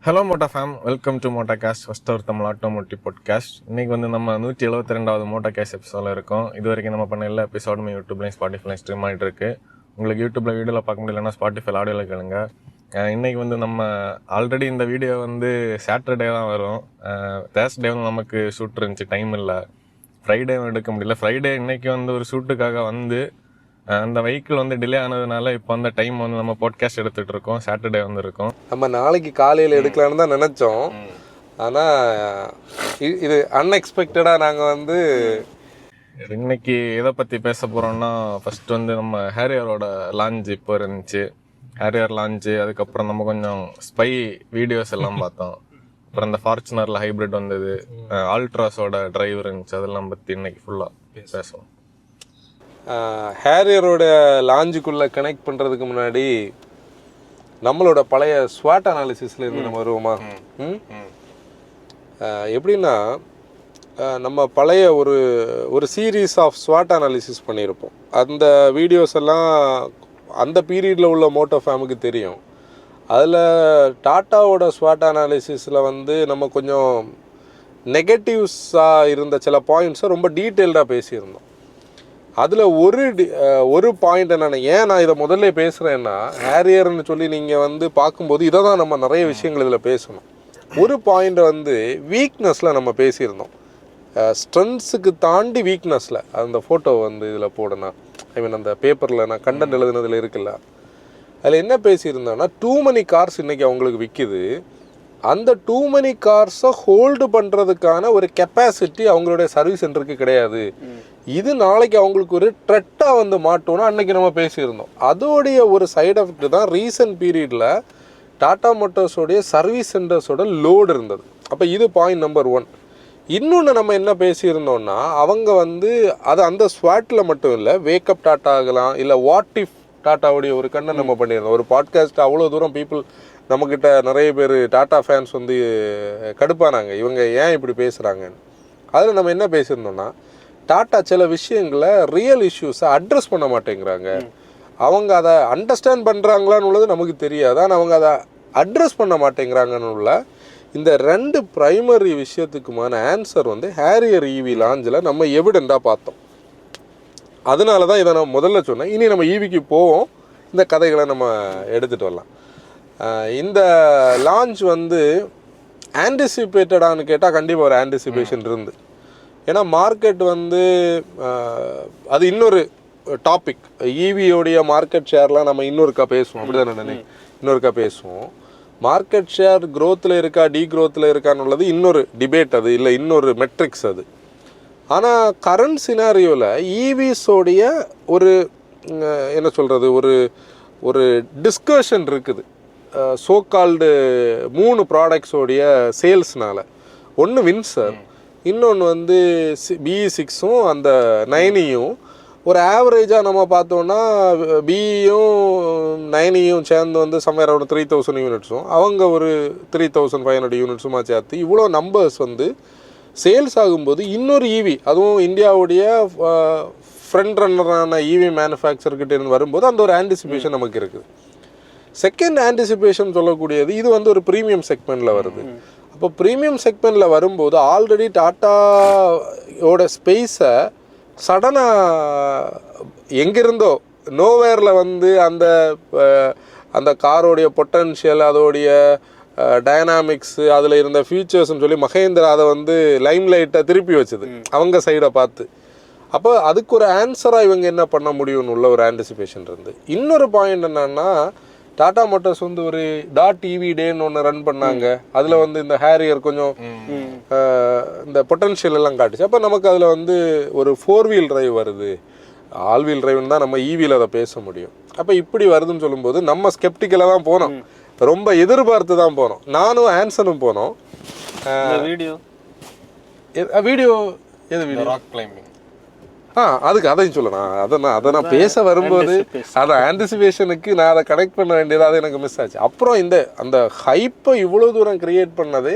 Hello Motta fam, welcome to Motta cast, first ஒரு Tamil automotive podcast. இன்றைக்கி வந்து நம்ம 172வது மோட்டா கேஸ்ட் எபிசோடில் இருக்கோம். இது வரைக்கும் நம்ம பண்ண எல்லா எபிசோடுமே யூடியூப்லையும் ஸ்பாட்டிஃபைலையும் ஸ்ட்ரீம் ஆகிட்டு இருக்கு. உங்களுக்கு யூடியூப்பில் வீடியோவில் பார்க்க முடியலன்னா ஸ்பாட்டிஃபை ஆடியோவில் கேளுங்க. இன்றைக்கி வந்து நம்ம ஆல்ரெடி இந்த வீடியோ வந்து சாட்டர்டே தான் வரும். தேர்ஸ்டே வந்து நமக்கு ஷூட் இருந்துச்சு, டைம் இல்லை. ஃப்ரைடேவும் எடுக்க முடியல. ஃப்ரைடே இன்றைக்கி வந்து ஒரு ஷூட்டுக்காக வந்து அந்த வெஹிக்கிள் வந்து டிலே ஆனதுனால இப்போ அந்த டைம் வந்து நம்ம பாட்காஸ்ட் எடுத்துகிட்டு இருக்கோம். சாட்டர்டே வந்து இருக்கோம். நம்ம நாளைக்கு காலையில் எடுக்கலான்னு தான் நினச்சோம். ஆனால் இது அன்எக்ஸ்பெக்டடாக நாங்கள் வந்து இன்னைக்கு எதை பற்றி பேச போகிறோம்னா, ஃபஸ்ட்டு வந்து நம்ம ஹேரியரோட லான்ச் இப்போ இருந்துச்சு. ஹேரியர் லான்ச்சு, அதுக்கப்புறம் நம்ம கொஞ்சம் ஸ்பை வீடியோஸ் எல்லாம் பார்த்தோம். அப்புறம் இந்த ஃபார்ச்சுனரில் ஹைப்ரிட் வந்தது, ஆல்ட்ராஸோட டிரைவர் இருந்துச்சு, அதெல்லாம் பற்றி இன்னைக்கு ஃபுல்லாக பேசுவோம். ஹேரியரோட லான்ச்சுக்குள்ளே கனெக்ட் பண்ணுறதுக்கு முன்னாடி நம்மளோட பழைய ஸ்வாட் அனாலிசிஸில் இருந்து நம்ம வருவோமா? எப்படின்னா, நம்ம பழைய ஒரு சீரீஸ் ஆஃப் ஸ்வாட் அனாலிசிஸ் பண்ணியிருப்போம். அந்த வீடியோஸ் எல்லாம் அந்த பீரியடில் உள்ள மோட்டோ ஃபேமுக்கு தெரியும். அதில் டாட்டாவோட ஸ்வாட் அனாலிசிஸில் வந்து நம்ம கொஞ்சம் நெகட்டிவ்ஸாக இருந்த சில பாயிண்ட்ஸை ரொம்ப டீட்டெயில்டாக பேசியிருந்தோம். அதில் ஒரு பாயிண்ட் என்னென்ன, ஏன் நான் இதை முதல்ல பேசுகிறேன்னா, ஹேரியர்னு சொல்லி நீங்கள் வந்து பார்க்கும்போது இதை தான் நம்ம நிறைய விஷயங்கள் இதில் பேசணும். ஒரு பாயிண்ட்டை வந்து வீக்னஸில் நம்ம பேசியிருந்தோம். ஸ்ட்ரென்த்ஸுக்கு தாண்டி வீக்னஸில் அந்த ஃபோட்டோ வந்து இதில் போடணும். அந்த பேப்பரில் நான் கண்டென்ட் எழுதுனதில் இருக்குல்ல, அதில் என்ன பேசியிருந்தோன்னா, டூ மணி கார்ஸ் இன்றைக்கி அவங்களுக்கு விற்கிது. அந்த டூ மணி கார்ஸை ஹோல்டு பண்ணுறதுக்கான ஒரு கெப்பாசிட்டி அவங்களுடைய சர்வீஸ் சென்டருக்கு கிடையாது. இது நாளைக்கு அவங்களுக்கு ஒரு த்ரெட்டாக வந்து மாட்டோம்னா அன்றைக்கி நம்ம பேசியிருந்தோம். அதோடைய ஒரு சைடு எஃபெக்ட் தான் ரீசன்ட் பீரியடில் டாடா மோட்டார்ஸோடைய சர்வீஸ் சென்டர்ஸோட லோடு இருந்தது. அப்போ இது பாயிண்ட் நம்பர் 1. இன்னொன்று நம்ம என்ன பேசியிருந்தோம்னா, அவங்க வந்து அது அந்த ஸ்வாட்டில் மட்டும் இல்லை, வேக்கப் டாட்டா ஆகலாம், இல்லை வாட் இஃப் டாட்டாவுடைய ஒரு கண்ணை நம்ம பண்ணியிருந்தோம். ஒரு பாட்காஸ்ட் அவ்வளோ தூரம் பீப்புள் நம்மக்கிட்ட நிறைய பேர் டாட்டா ஃபேன்ஸ் வந்து கடுப்பானாங்க, இவங்க ஏன் இப்படி பேசுகிறாங்கன்னு. அதில் நம்ம என்ன பேசியிருந்தோம்னா, டாட்டா சில விஷயங்களை ரியல் இஷ்யூஸை அட்ரஸ் பண்ண மாட்டேங்கிறாங்க. அவங்க அதை அண்டர்ஸ்டாண்ட் பண்ணுறாங்களான்னு உள்ளது நமக்கு தெரியாது, ஆனால் அவங்க அதை அட்ரஸ் பண்ண மாட்டேங்கிறாங்கன்னு உள்ள இந்த 2 ப்ரைமரி விஷயத்துக்குமான ஆன்சர் வந்து ஹேரியர் ஈவி லான்ச்சில் நம்ம எவிடெண்டாக பார்த்தோம். அதனால தான் இதை நான் முதல்ல சொன்னேன். இனி நம்ம ஈவிக்கு போவோம், இந்த கதைகளை நம்ம எடுத்துகிட்டு வரலாம். இந்த லான்ச் வந்து ஆன்டிசிபேட்டடானு கேட்டால் கண்டிப்பாக ஒரு ஆன்டிசிபேஷன் இருந்து. ஏன்னா மார்க்கெட் வந்து அது இன்னொரு டாபிக். ஈவியோடைய மார்க்கெட் ஷேர்லாம் நம்ம இன்னொருக்கா பேசுவோம், அப்படி தானே இன்னொருக்கா பேசுவோம். மார்க்கெட் ஷேர் க்ரோத்தில் இருக்கா டீ க்ரோத்தில் இருக்கான்னு உள்ளது இன்னொரு டிபேட், அது இல்லை இன்னொரு மெட்ரிக்ஸ் அது. ஆனால் கரண்ட் சினாரியோவில் ஈவிஸோடைய ஒரு என்ன சொல்கிறது, ஒரு டிஸ்கஷன் இருக்குது. சோகால்டு 3 ப்ராடக்ட்ஸோடைய சேல்ஸ்னால். ஒன்று வின்சர், இன்னொன்று வந்து BE6ம் அந்த 9யும். ஒரு ஆவரேஜாக நம்ம பார்த்தோன்னா BEயும் 9யும் சேர்ந்து வந்து சம்வேர் அரௌண்ட் 3000 யூனிட்ஸும், அவங்க ஒரு 3500 யூனிட்ஸுமா சேர்த்து இவ்வளோ நம்பர்ஸ் வந்து சேல்ஸ் ஆகும்போது இன்னொரு ஈவி, அதுவும் இந்தியாவுடைய ஃப்ரண்ட் ரன்னரான ஈவி மேனுஃபேக்சர்கிட்ட இருந்து வரும்போது அந்த ஒரு ஆன்டிசிபேஷன் நமக்கு இருக்குது. செகண்ட் ஆன்டிசிபேஷன் சொல்லக்கூடியது, இது வந்து ஒரு ப்ரீமியம் செக்மெண்ட்டில் வருது. அப்போ ப்ரீமியம் செக்மெண்ட்டில் வரும்போது ஆல்ரெடி டாட்டாவோட ஸ்பேஸை சடனாக எங்கிருந்தோ நோவேரில் வந்து அந்த காரோடைய பொட்டன்ஷியல், அதோடைய டைனாமிக்ஸு, அதில் இருந்த ஃபியூச்சர்ஸ்ன்னு சொல்லி மகேந்திரா அதை வந்து லைம்லைட்டை திருப்பி வச்சுது அவங்க சைடை பார்த்து. அப்போ அதுக்கு ஒரு ஆன்சராக இவங்க என்ன பண்ண முடியும்னு உள்ள ஒரு ஆன்டிசிபேஷன் இருந்து. இன்னொரு பாயிண்ட் என்னன்னா, டாடா மோட்டார்ஸ் வந்து ஒரு .EV டேன்னு ஒன்று ரன் பண்ணாங்க. அதில் வந்து இந்த ஹேரியர் கொஞ்சம் இந்த பொட்டன்ஷியல் எல்லாம் காட்டுச்சு. அப்போ நமக்கு அதில் வந்து ஒரு 4 வீல் டிரைவ் வருது, ஆல் வீல் டிரைவ்னு தான் நம்ம ஈவியில் அதை பேச முடியும். அப்போ இப்படி வருதுன்னு சொல்லும்போது நம்ம ஸ்கெப்டிக்கலாக தான் போனோம், ரொம்ப எதிர்பார்த்து தான் போனோம். நானும் ஆன்சனும் போனோம். வீடியோ எது வீடியோ ராக் கிளைம்பிங், அதுக்கு அதையும் சொல்லணும். அதை நான் பேச வரும்போது அதை ஆன்டிசிபேஷனுக்கு நான் அதை கனெக்ட் பண்ண வேண்டியது, அது எனக்கு மிஸ் ஆச்சு. அப்புறம் அந்த ஹைப்பை இவ்வளோ தூரம் கிரியேட் பண்ணது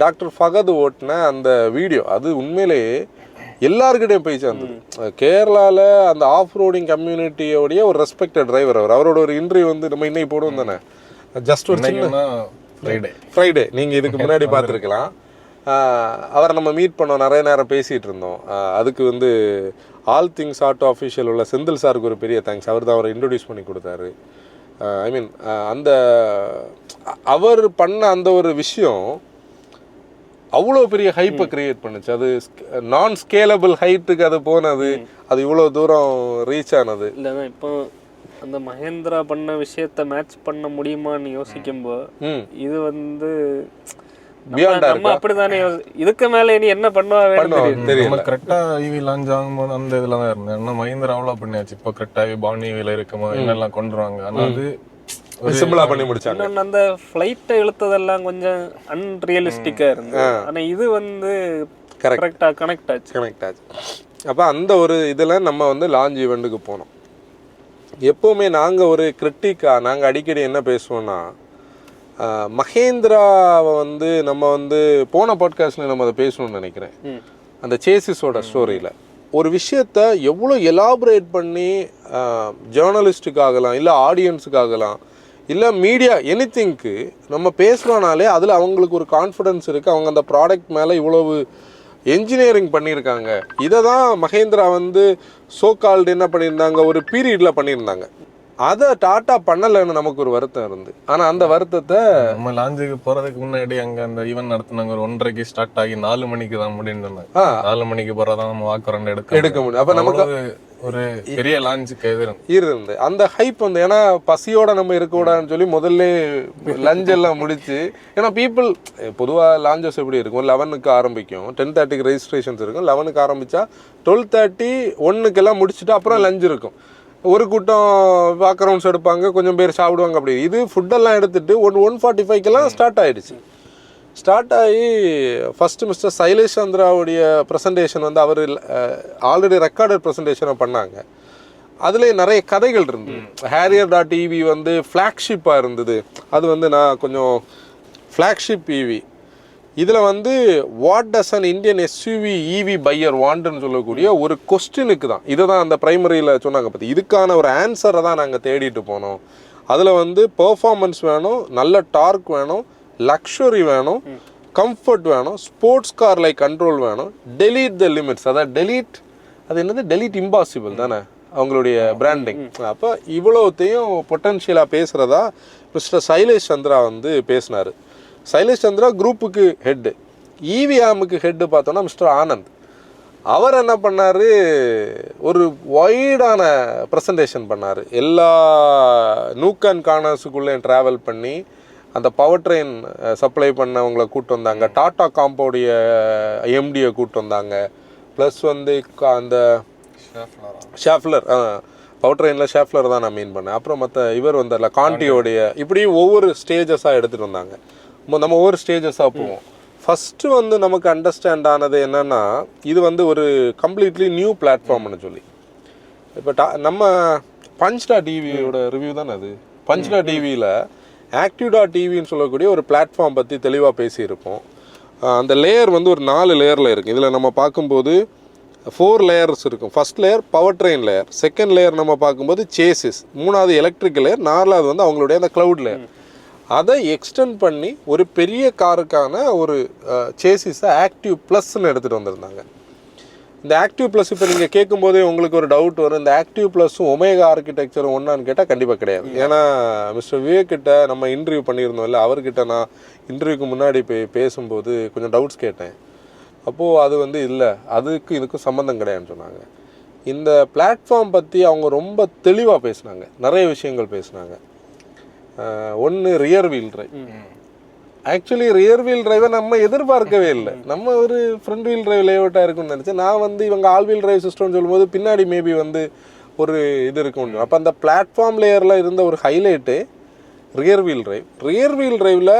டாக்டர் ஃபகத் ஓட்டின அந்த வீடியோ. அது உண்மையிலேயே எல்லாருக்கிட்டையும் போய் சேர்ந்தது. கேரளாவில் அந்த ஆஃப் ரோடிங் கம்யூனிட்டியோடைய ஒரு ரெஸ்பெக்டட் டிரைவர் அவரோட ஒரு இன்டர்வியூ வந்து நம்ம இன்னைக்கு போடுவோம் தானே. ஜஸ்ட் ஒரு சின்ன ஃப்ரைடே நீங்கள் இதுக்கு முன்னாடி பார்த்துருக்கலாம். அவரை நம்ம மீட் பண்ணோம், நிறைய நேரம் பேசிகிட்டு இருந்தோம். அதுக்கு வந்து ஆல் திங்ஸ் ஆர்ட் ஆஃபீஷியல் உள்ள செந்தில் சாருக்கு ஒரு பெரிய தேங்க்ஸ். அவர் தான் அவரை இன்ட்ரடியூஸ் பண்ணி கொடுத்தாரு. ஐ மீன் அந்த அவர் பண்ண அந்த ஒரு விஷயம் அவ்வளோ பெரிய ஹைப்பை கிரியேட் பண்ணுச்சு. அது நான் ஸ்கேலபிள் ஹைட்டுக்கு அது போனது, அது இவ்வளோ தூரம் ரீச் ஆனது. இல்லைன்னா இப்போ அந்த மகேந்திரா பண்ண விஷயத்த மேட்ச் பண்ண முடியுமான்னு யோசிக்கும்போது இது வந்து நம்ம அப்படிதானே இதுக்கு மேல இனி என்ன பண்ணுவா தெரியல. கரெக்டா ஈவி லான்ச் ஆகும்போது அந்த இதுல தான் இருந்தேன். ஏன்னா மஹிந்திரா அவ்வளோ பண்ணியாச்சு. இப்போ கரெக்டா பான் ஈவில இருக்கும்போது என்னெல்லாம் கொண்டுருவாங்க. ஆனா அது சிம்பிளா பண்ணி முடிச்சாங்க. அந்த ஃப்ளைட்டை இழுத்ததெல்லாம் கொஞ்சம் அன்ரியலிஸ்டிக்கா இருந்தது. ஆனா இது வந்து கரெக்டா கனெக்ட் ஆச்சு. அப்போ அந்த ஒரு இதில் நம்ம வந்து லான்ச் ஈவெண்ட்டுக்கு போனோம். எப்போவுமே நாங்கள் ஒரு கிரிட்டிக்காக நாங்கள் அடிக்கடி என்ன பேசுவோம்னா, மஹேந்திராவை வந்து நம்ம வந்து போன பாட்காஸ்ட்டில் நம்ம அதை பேசணும்னு நினைக்கிறேன். அந்த சேசிஸோட ஸ்டோரியில் ஒரு விஷயத்த எவ்வளோ எலாபரேட் பண்ணி ஜேர்னலிஸ்ட்டுக்காகலாம், இல்லை ஆடியன்ஸுக்காகலாம், இல்லை மீடியா எனிதிங்க்கு நம்ம பேசுகிறோனாலே அதில் அவங்களுக்கு ஒரு கான்ஃபிடென்ஸ் இருக்குது. அவங்க அந்த ப்ராடக்ட் மேலே இவ்வளவு என்ஜினியரிங் பண்ணியிருக்காங்க. இதை தான் மஹேந்திரா வந்து சோகால்டு என்ன பண்ணியிருந்தாங்க, ஒரு பீரியடில் பண்ணியிருந்தாங்க. அதை டாட்டா பண்ணலைன்னு நமக்கு ஒரு வருத்தம் இருந்து. ஆனால் அந்த வருத்தத்தை நம்ம லாஞ்சுக்கு போகிறதுக்கு முன்னாடி அங்கே அந்த ஈவெண்ட் நடத்தினாங்க. ஒரு 1:30க்கு ஸ்டார்ட் ஆகி 4 மணிக்கு தான் முடியும்னு. 4 மணிக்கு போகிறதான் நம்ம வாக்குறோம் எடுக்க முடியும். அப்போ நமக்கு ஒரு பெரிய லான்ச்சுக்கு இருந்து அந்த ஹைப் வந்து, ஏன்னா பசியோட நம்ம இருக்கக்கூடாதுன்னு சொல்லி முதல்ல லஞ்ச் எல்லாம் முடிச்சு, ஏன்னா பீப்புள் பொதுவாக லான்ச்சஸ் எப்படி இருக்கும், 11க்கு ஆரம்பிக்கும், 10:30க்கு ரெஜிஸ்ட்ரேஷன்ஸ் இருக்கும். 11க்கு ஆரம்பித்தா 12:30 1க்கெல்லாம் முடிச்சுட்டு அப்புறம் லஞ்ச் இருக்கும். ஒரு கூட்டம் வாக்கரவுண்ட்ஸ் எடுப்பாங்க, கொஞ்சம் பேர் சாப்பிடுவாங்க. அப்படி இது ஃபுட்டெல்லாம் எடுத்துகிட்டு 1:45க்கெல்லாம் ஸ்டார்ட் ஆகிடுச்சு. ஸ்டார்ட் ஆகி ஃபஸ்ட்டு மிஸ்டர் சைலேஷ் சந்திராவுடைய ப்ரெசன்டேஷன் வந்து அவர் ஆல்ரெடி ரெக்கார்டட் ப்ரெசன்டேஷனை பண்ணாங்க. அதுலேயே நிறைய கதைகள் இருந்தது. Harrier.ev வந்து ஃப்ளாக்ஷிப்பாக இருந்தது. அது வந்து நான் கொஞ்சம் ஃப்ளாக்ஷிப் ஈவி இதில் வந்து what does an Indian SUV EV buyer வாண்ட்னு சொல்லக்கூடிய ஒரு கொஸ்டினுக்கு தான் இதை தான் அந்த ப்ரைமரியில் சொன்னாங்க. பற்றி இதுக்கான ஒரு ஆன்சரை தான் நாங்கள் தேடிட்டு போனோம். அதில் வந்து பெர்ஃபார்மன்ஸ் வேணும், நல்ல டார்க் வேணும், லக்ஸுரி வேணும், கம்ஃபர்ட் வேணும், ஸ்போர்ட்ஸ் கார் லைக் கண்ட்ரோல் வேணும், டெலீட் த லிமிட்ஸ். அதாவது அது என்னது, டெலீட் இம்பாசிபிள் தானே அவங்களுடைய பிராண்டிங். அப்போ இவ்வளோத்தையும் பொட்டன்ஷியலாக பேசுகிறதா மிஸ்டர் சைலேஷ் சந்திரா வந்து பேசினார். சைலேஷ் சந்திரா குரூப்புக்கு ஹெட்டு, ஈவிஆமுக்கு ஹெட்டு பார்த்தோன்னா மிஸ்டர் ஆனந்த். அவர் என்ன பண்ணார், ஒரு வைடான ப்ரெசன்டேஷன் பண்ணார். எல்லா நூக் அண்ட் கார்னர்ஸுக்குள்ளேயும் ட்ராவல் பண்ணி அந்த பவர் ட்ரெயின் சப்ளை பண்ணவங்களை கூப்பிட்டு வந்தாங்க. டாட்டா காம்போடைய எம்டியை கூப்பிட்டு வந்தாங்க. ப்ளஸ் வந்து அந்த ஷாஃப்லர் பவர் ட்ரெயினில் ஷாஃப்லர் தான் நான் மீன் பண்ணேன். அப்புறம் மற்ற இவர் வந்தார்ல காண்டியோடைய, இப்படி ஒவ்வொரு ஸ்டேஜஸாக எடுத்துகிட்டு வந்தாங்க. நம்ம ஒவ்வொரு ஸ்டேஜஸாக போவோம். ஃபஸ்ட்டு வந்து நமக்கு அண்டர்ஸ்டாண்ட் ஆனது என்னென்னா, இது வந்து ஒரு கம்ப்ளீட்லி நியூ பிளாட்ஃபார்ம்னு சொல்லி. இப்போ நம்ம பஞ்ச்.டிவியோட ரிவ்யூ தானே அது. பஞ்ச்.டிவியில் ஆக்டிவ்.டிவின்னு சொல்லக்கூடிய ஒரு பிளாட்ஃபார்ம் பற்றி தெளிவாக பேசியிருப்போம். அந்த லேயர் வந்து ஒரு 4 லேயரில் இருக்குது. இதில் நம்ம பார்க்கும்போது 4 லேயர்ஸ் இருக்கும். First layer power train layer, second layer நம்ம பார்க்கும்போது சேசிஸ், 3வது எலக்ட்ரிக்கல் லேயர், 4வது வந்து அவங்களுடைய அந்த க்ளவுட் லேயர். அதை எக்ஸ்டெண்ட் பண்ணி ஒரு பெரிய காருக்கான ஒரு சேசிஸை ஆக்டிவ் ப்ளஸ்ன்னு எடுத்துகிட்டு வந்திருந்தாங்க. இந்த ஆக்டிவ் ப்ளஸ் இப்போ நீங்கள் கேட்கும்போதே உங்களுக்கு ஒரு டவுட் வரும், இந்த ஆக்டிவ் ப்ளஸும் ஒமேகா ஆர்கிடெக்சரும் ஒன்றான்னு கேட்டால் கண்டிப்பாக கிடையாது. ஏன்னா மிஸ்டர் விவேக் கிட்ட நம்ம இன்டர்வியூ பண்ணியிருந்தோம் இல்லை, அவர்கிட்ட நான் இன்டர்வியூக்கு முன்னாடி பேசும்போது கொஞ்சம் டவுட்ஸ் கேட்டேன். அப்போது அது வந்து இல்லை, அதுக்கும் இதுக்கும் சம்மந்தம் கிடையாதுன்னு சொன்னாங்க. இந்த பிளாட்ஃபார்ம் பற்றி அவங்க ரொம்ப தெளிவாக பேசினாங்க, நிறைய விஷயங்கள் பேசினாங்க. ஒன்று rear wheel drive. Actually rear wheel டிரைவை நம்ம எதிர்பார்க்கவே இல்லை. நம்ம ஒரு ஃப்ரண்ட் வீல் டிரைவ் லேஅவுட்டாக இருக்குன்னு நினச்சேன். நான் வந்து இவங்க ஆல் வீல் டிரைவ் சிஸ்டம்னு சொல்லும்போது பின்னாடி மேபி வந்து ஒரு இது இருக்கும். அப்போ அந்த பிளாட்ஃபார்ம் லேயரில் இருந்த ஒரு highlight rear wheel drive. Rear wheel டிரைவில்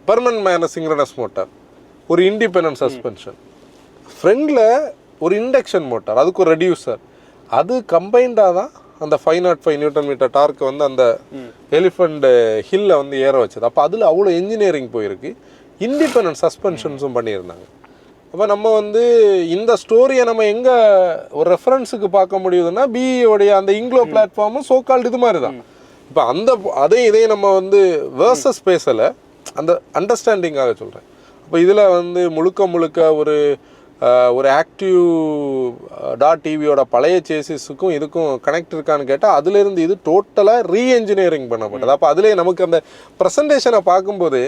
பெர்மனன்ட் மேனர் சிங்க்ரனஸ் மோட்டார், ஒரு இண்டிபெண்டன்ட் சஸ்பென்ஷன், ஃப்ரண்டில் ஒரு இண்டக்ஷன் மோட்டார், அதுக்கு ஒரு ரெடியூசர். அது கம்பைண்டாக தான் அந்த 505 நியூட்டன் மீட்டர் டார்க் வந்து அந்த எலிஃபண்ட் ஹில்லை வந்து ஏற வச்சது. அப்போ அதில் அவ்வளோ இன்ஜினியரிங் போயிருக்கு. இண்டிபெண்டன்ட் சஸ்பென்ஷன்ஸும் பண்ணியிருந்தாங்க. அப்போ நம்ம வந்து இந்த ஸ்டோரியை நம்ம எங்கே ஒரு ரெஃபரன்ஸுக்கு பார்க்க முடியுதுன்னா, பிஇயோடைய அந்த இங்க்ளோ பிளாட்ஃபார்மும் சோகால்டு இது மாதிரி தான். இப்போ இதையும் நம்ம வந்து வேர்சஸ் பேசலை, அந்த அண்டர்ஸ்டாண்டிங்காக சொல்கிறேன். அப்போ இதில் வந்து முழுக்க ஒரு ஆக்டிவ் .EVயோட பழைய சேசிஸுக்கும் இதுக்கும் கனெக்ட் இருக்கான்னு கேட்டால் அதுலேருந்து இது டோட்டலாக ரீஎன்ஜினியரிங் பண்ணப்பட்டது. அப்போ அதுலேயே நமக்கு அந்த ப்ரெசன்டேஷனை பார்க்கும்போது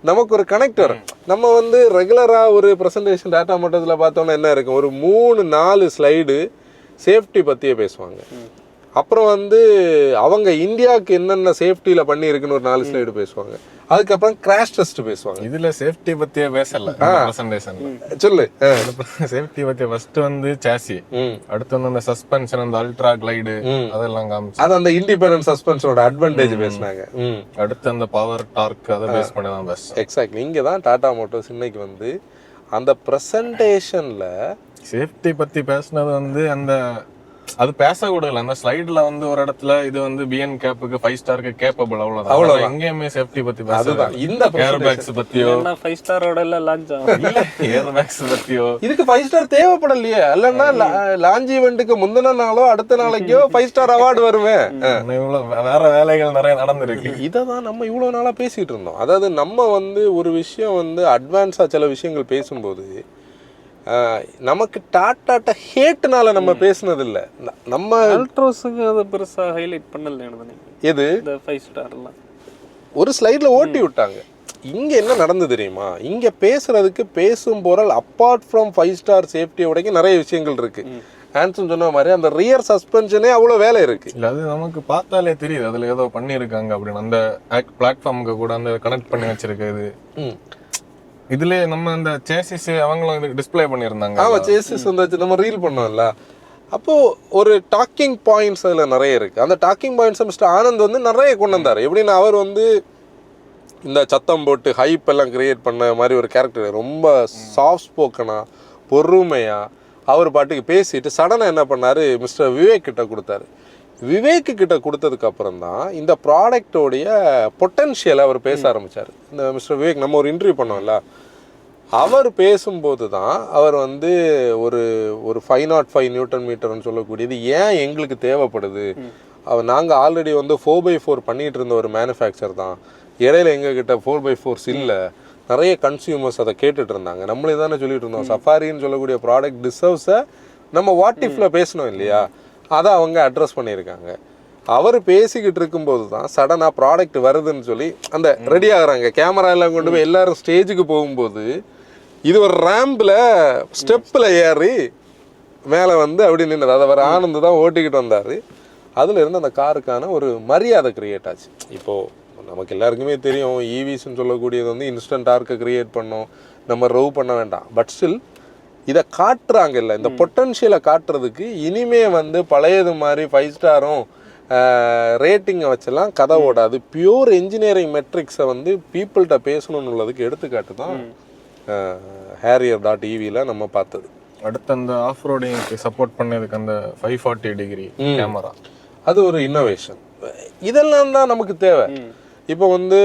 நமக்கு ஒரு கனெக்ட் வரும். நம்ம வந்து ரெகுலராக ஒரு ப்ரெசன்டேஷன் டேட்டா மட்டத்தில் பார்த்தோன்னா என்ன இருக்கும், ஒரு 3-4 ஸ்லைடு சேஃப்டி பற்றியே பேசுவாங்க. அப்புறம் வந்து அவங்க இந்தியாவுக்கு என்னென்ன சேஃப்டியில் பண்ணியிருக்குன்னு ஒரு 4 ஸ்லைடு பேசுவாங்க. அதுக்கப்புறம் கிராஷ் டெஸ்ட் பேசுவாங்க. இதுல சேஃப்டி பத்தியே பேசல பிரசன்டேஷன்ல. சொல்லு. சேஃப்டி பத்தி ஃபர்ஸ்ட் வந்து சாசி, அடுத்து வந்து அந்த சஸ்பென்ஷன், அந்த அல்ட்ரா கிளைடு அதெல்லாம் காமிச்சு அது அந்த இண்டிபெண்டன்ட் சஸ்பென்ஷனோட அட்வான்டேஜ் பேசினாங்க. அடுத்து அந்த பவர் டார்க் அதை பேஸ் பண்ணி தான் பேச. எக்ஸாக்ட்லி. இங்கே தான் டாடா மோட்டார்ஸ் இன்னைக்கு வந்து அந்த ப்ரெசன்டேஷன்ல சேஃப்டி பத்தி பேசினது வந்து அந்த அது பேசக்கூட இல்லை. அந்த ஸ்லைட்ல வந்து ஒரு இடத்துல இது வந்து பிஎன் கேப்புக்கு 5 ஸ்டாருக்கு கேப்பபிள், அவ்வளவுதான். எங்கேயுமே சேஃப்டி பத்தி பேசல. இந்த ஏர் பேக்ஸ் பத்தியோ 5 ஸ்டாரோட எல்லாம் லான்ச் ஆகும். ஏர் பேக்ஸ் பத்தியோ இதுக்கு 5 ஸ்டார் தேவைப்படலையே. இல்லைன்னா லான்ச் ஈவெண்ட்டுக்கு முந்தின நாளோ அடுத்த நாளைக்கோ 5 ஸ்டார் அவார்டு வருவேன். வேற வேலைகள் நிறைய நடந்திருக்கு. இதை தான் நம்ம இவ்வளவு நாளா பேசிட்டு இருந்தோம். அதாவது நம்ம வந்து ஒரு விஷயம் வந்து அட்வான்ஸா சில விஷயங்கள் பேசும்போது நமக்கு டாட்டாட்ட ஹேட்னால நம்ம பேசுனது இல்ல. நம்ம அல்ட்ரோஸுக்கு அதை பெருசா ஹைலைட் பண்ணல. எது இந்த 5 ஸ்டார்லாம் ஒரு ஸ்லைட்ல ஓட்டி விட்டாங்க. இங்க என்ன நடந்து தெரியுமா, இங்க பேசுறதுக்கு பேசும் போறால் அப்பார்ட் ஃப்ரம் 5 ஸ்டார் சேஃப்டி வரைக்கும் நிறைய விஷயங்கள் இருக்கு. ஆன்சன் சொன்ன மாதிரி அந்த ரியர் சஸ்பென்ஷனே அவ்வளவு வேலை இருக்கு. இல்ல அது நமக்கு பார்த்தாலே தெரியுது அதுல ஏதோ பண்ணிருக்காங்க அப்படின்னு. அந்த பிளாட்ஃபார்முக்கு கூட அந்த கனெக்ட் பண்ணி வச்சிருக்குது. இதுல நம்ம அந்த சேசிஸ் அவங்களும் இது டிஸ்ப்ளே பண்ணியிருந்தாங்க. ஆமா, சேசிஸ் வந்து நம்ம ரீல் பண்ணோம்ல. அப்போ ஒரு டாக்கிங் பாயிண்ட்ஸ் அதுல நிறைய இருக்கு. அந்த டாக்கிங் பாயிண்ட்ஸ் மிஸ்டர் ஆனந்த் வந்து நிறைய கொண்டு வந்தார். எப்படின்னா அவர் வந்து இந்த சத்தம் போட்டு ஹைப் எல்லாம் கிரியேட் பண்ண மாதிரி ஒரு கேரக்டர், ரொம்ப சாஃப்ட் ஸ்போக்கனா பொறுமையா அவர் பாட்டுக்கு பேசிட்டு சடனாக என்ன பண்ணாரு, மிஸ்டர் விவேக் கிட்ட கொடுத்தாரு. விவேக்கு கிட்ட கொடுத்ததுக்கு அப்புறம் தான் இந்த ப்ராடக்டோடைய பொட்டன்ஷியலை அவர் பேச ஆரம்பிச்சார். இந்த மிஸ்டர் விவேக் நம்ம ஒரு இன்டர்வியூ பண்ணோம்ல, அவர் பேசும்போது தான் அவர் வந்து ஒரு 505 நியூட்டன் மீட்டர்னு சொல்லக்கூடியது ஏன் எங்களுக்கு தேவைப்படுது, நாங்கள் ஆல்ரெடி வந்து 4x4 பண்ணிட்டு இருந்த ஒரு மேனுஃபேக்சர் தான், இடையில எங்ககிட்ட 4x4s இல்லை, நிறைய கன்சியூமர்ஸ் அதை கேட்டுட்டு இருந்தாங்க. நம்மளே தானே சொல்லிட்டு இருந்தோம் சஃபாரின்னு சொல்லக்கூடிய ப்ராடக்ட் டிசர்வ்ஸை நம்ம வாட் இஃப்ல பேசணும் இல்லையா, அதை அவங்க அட்ரஸ் பண்ணியிருக்காங்க. அவர் பேசிக்கிட்டு இருக்கும்போது தான் சடனாக ப்ராடக்ட் வருதுன்னு சொல்லி அந்த ரெடி ஆகுறாங்க. கேமரா எல்லாம் கொண்டு போய் எல்லாரும் ஸ்டேஜுக்கு போகும்போது இது ஒரு ரேம்பில் ஸ்டெப்பில் ஏறி மேலே வந்து அப்படி நின்றது. அதை அவர் ஆனந்து தான் ஓட்டிக்கிட்டு வந்தார். அதில் இருந்து அந்த காருக்கான ஒரு மரியாதை கிரியேட் ஆச்சு. இப்போது நமக்கு எல்லாருக்குமே தெரியும் ஈவிஸ்ன்னு சொல்லக்கூடியது வந்து இன்ஸ்டன்ட் டார்க்கை கிரியேட் பண்ணோம், நம்ம ரவ் பண்ண வேண்டாம். பட் ஸ்டில் இதை காட்டுறாங்க இல்லை, இந்த பொட்டன்ஷியலை காட்டுறதுக்கு இனிமே வந்து பழையது மாதிரி 5 ஸ்டாரும் ரேட்டிங்கை வச்செல்லாம் கதை ஓடாது. பியூர் என்ஜினியரிங் மெட்ரிக்ஸை வந்து பீப்புள்கிட்ட பேசணும்னு உள்ளதுக்கு எடுத்துக்காட்டு தான் Harrier.EVல நம்ம பார்த்தது. அடுத்து அந்த ஆஃப் ரோடிங்க்கு சப்போர்ட் பண்ணதுக்கு அந்த 540 டிகிரி கேமரா, அது ஒரு இன்னோவேஷன். இதெல்லாம் தான் நமக்கு தேவை. இப்போ வந்து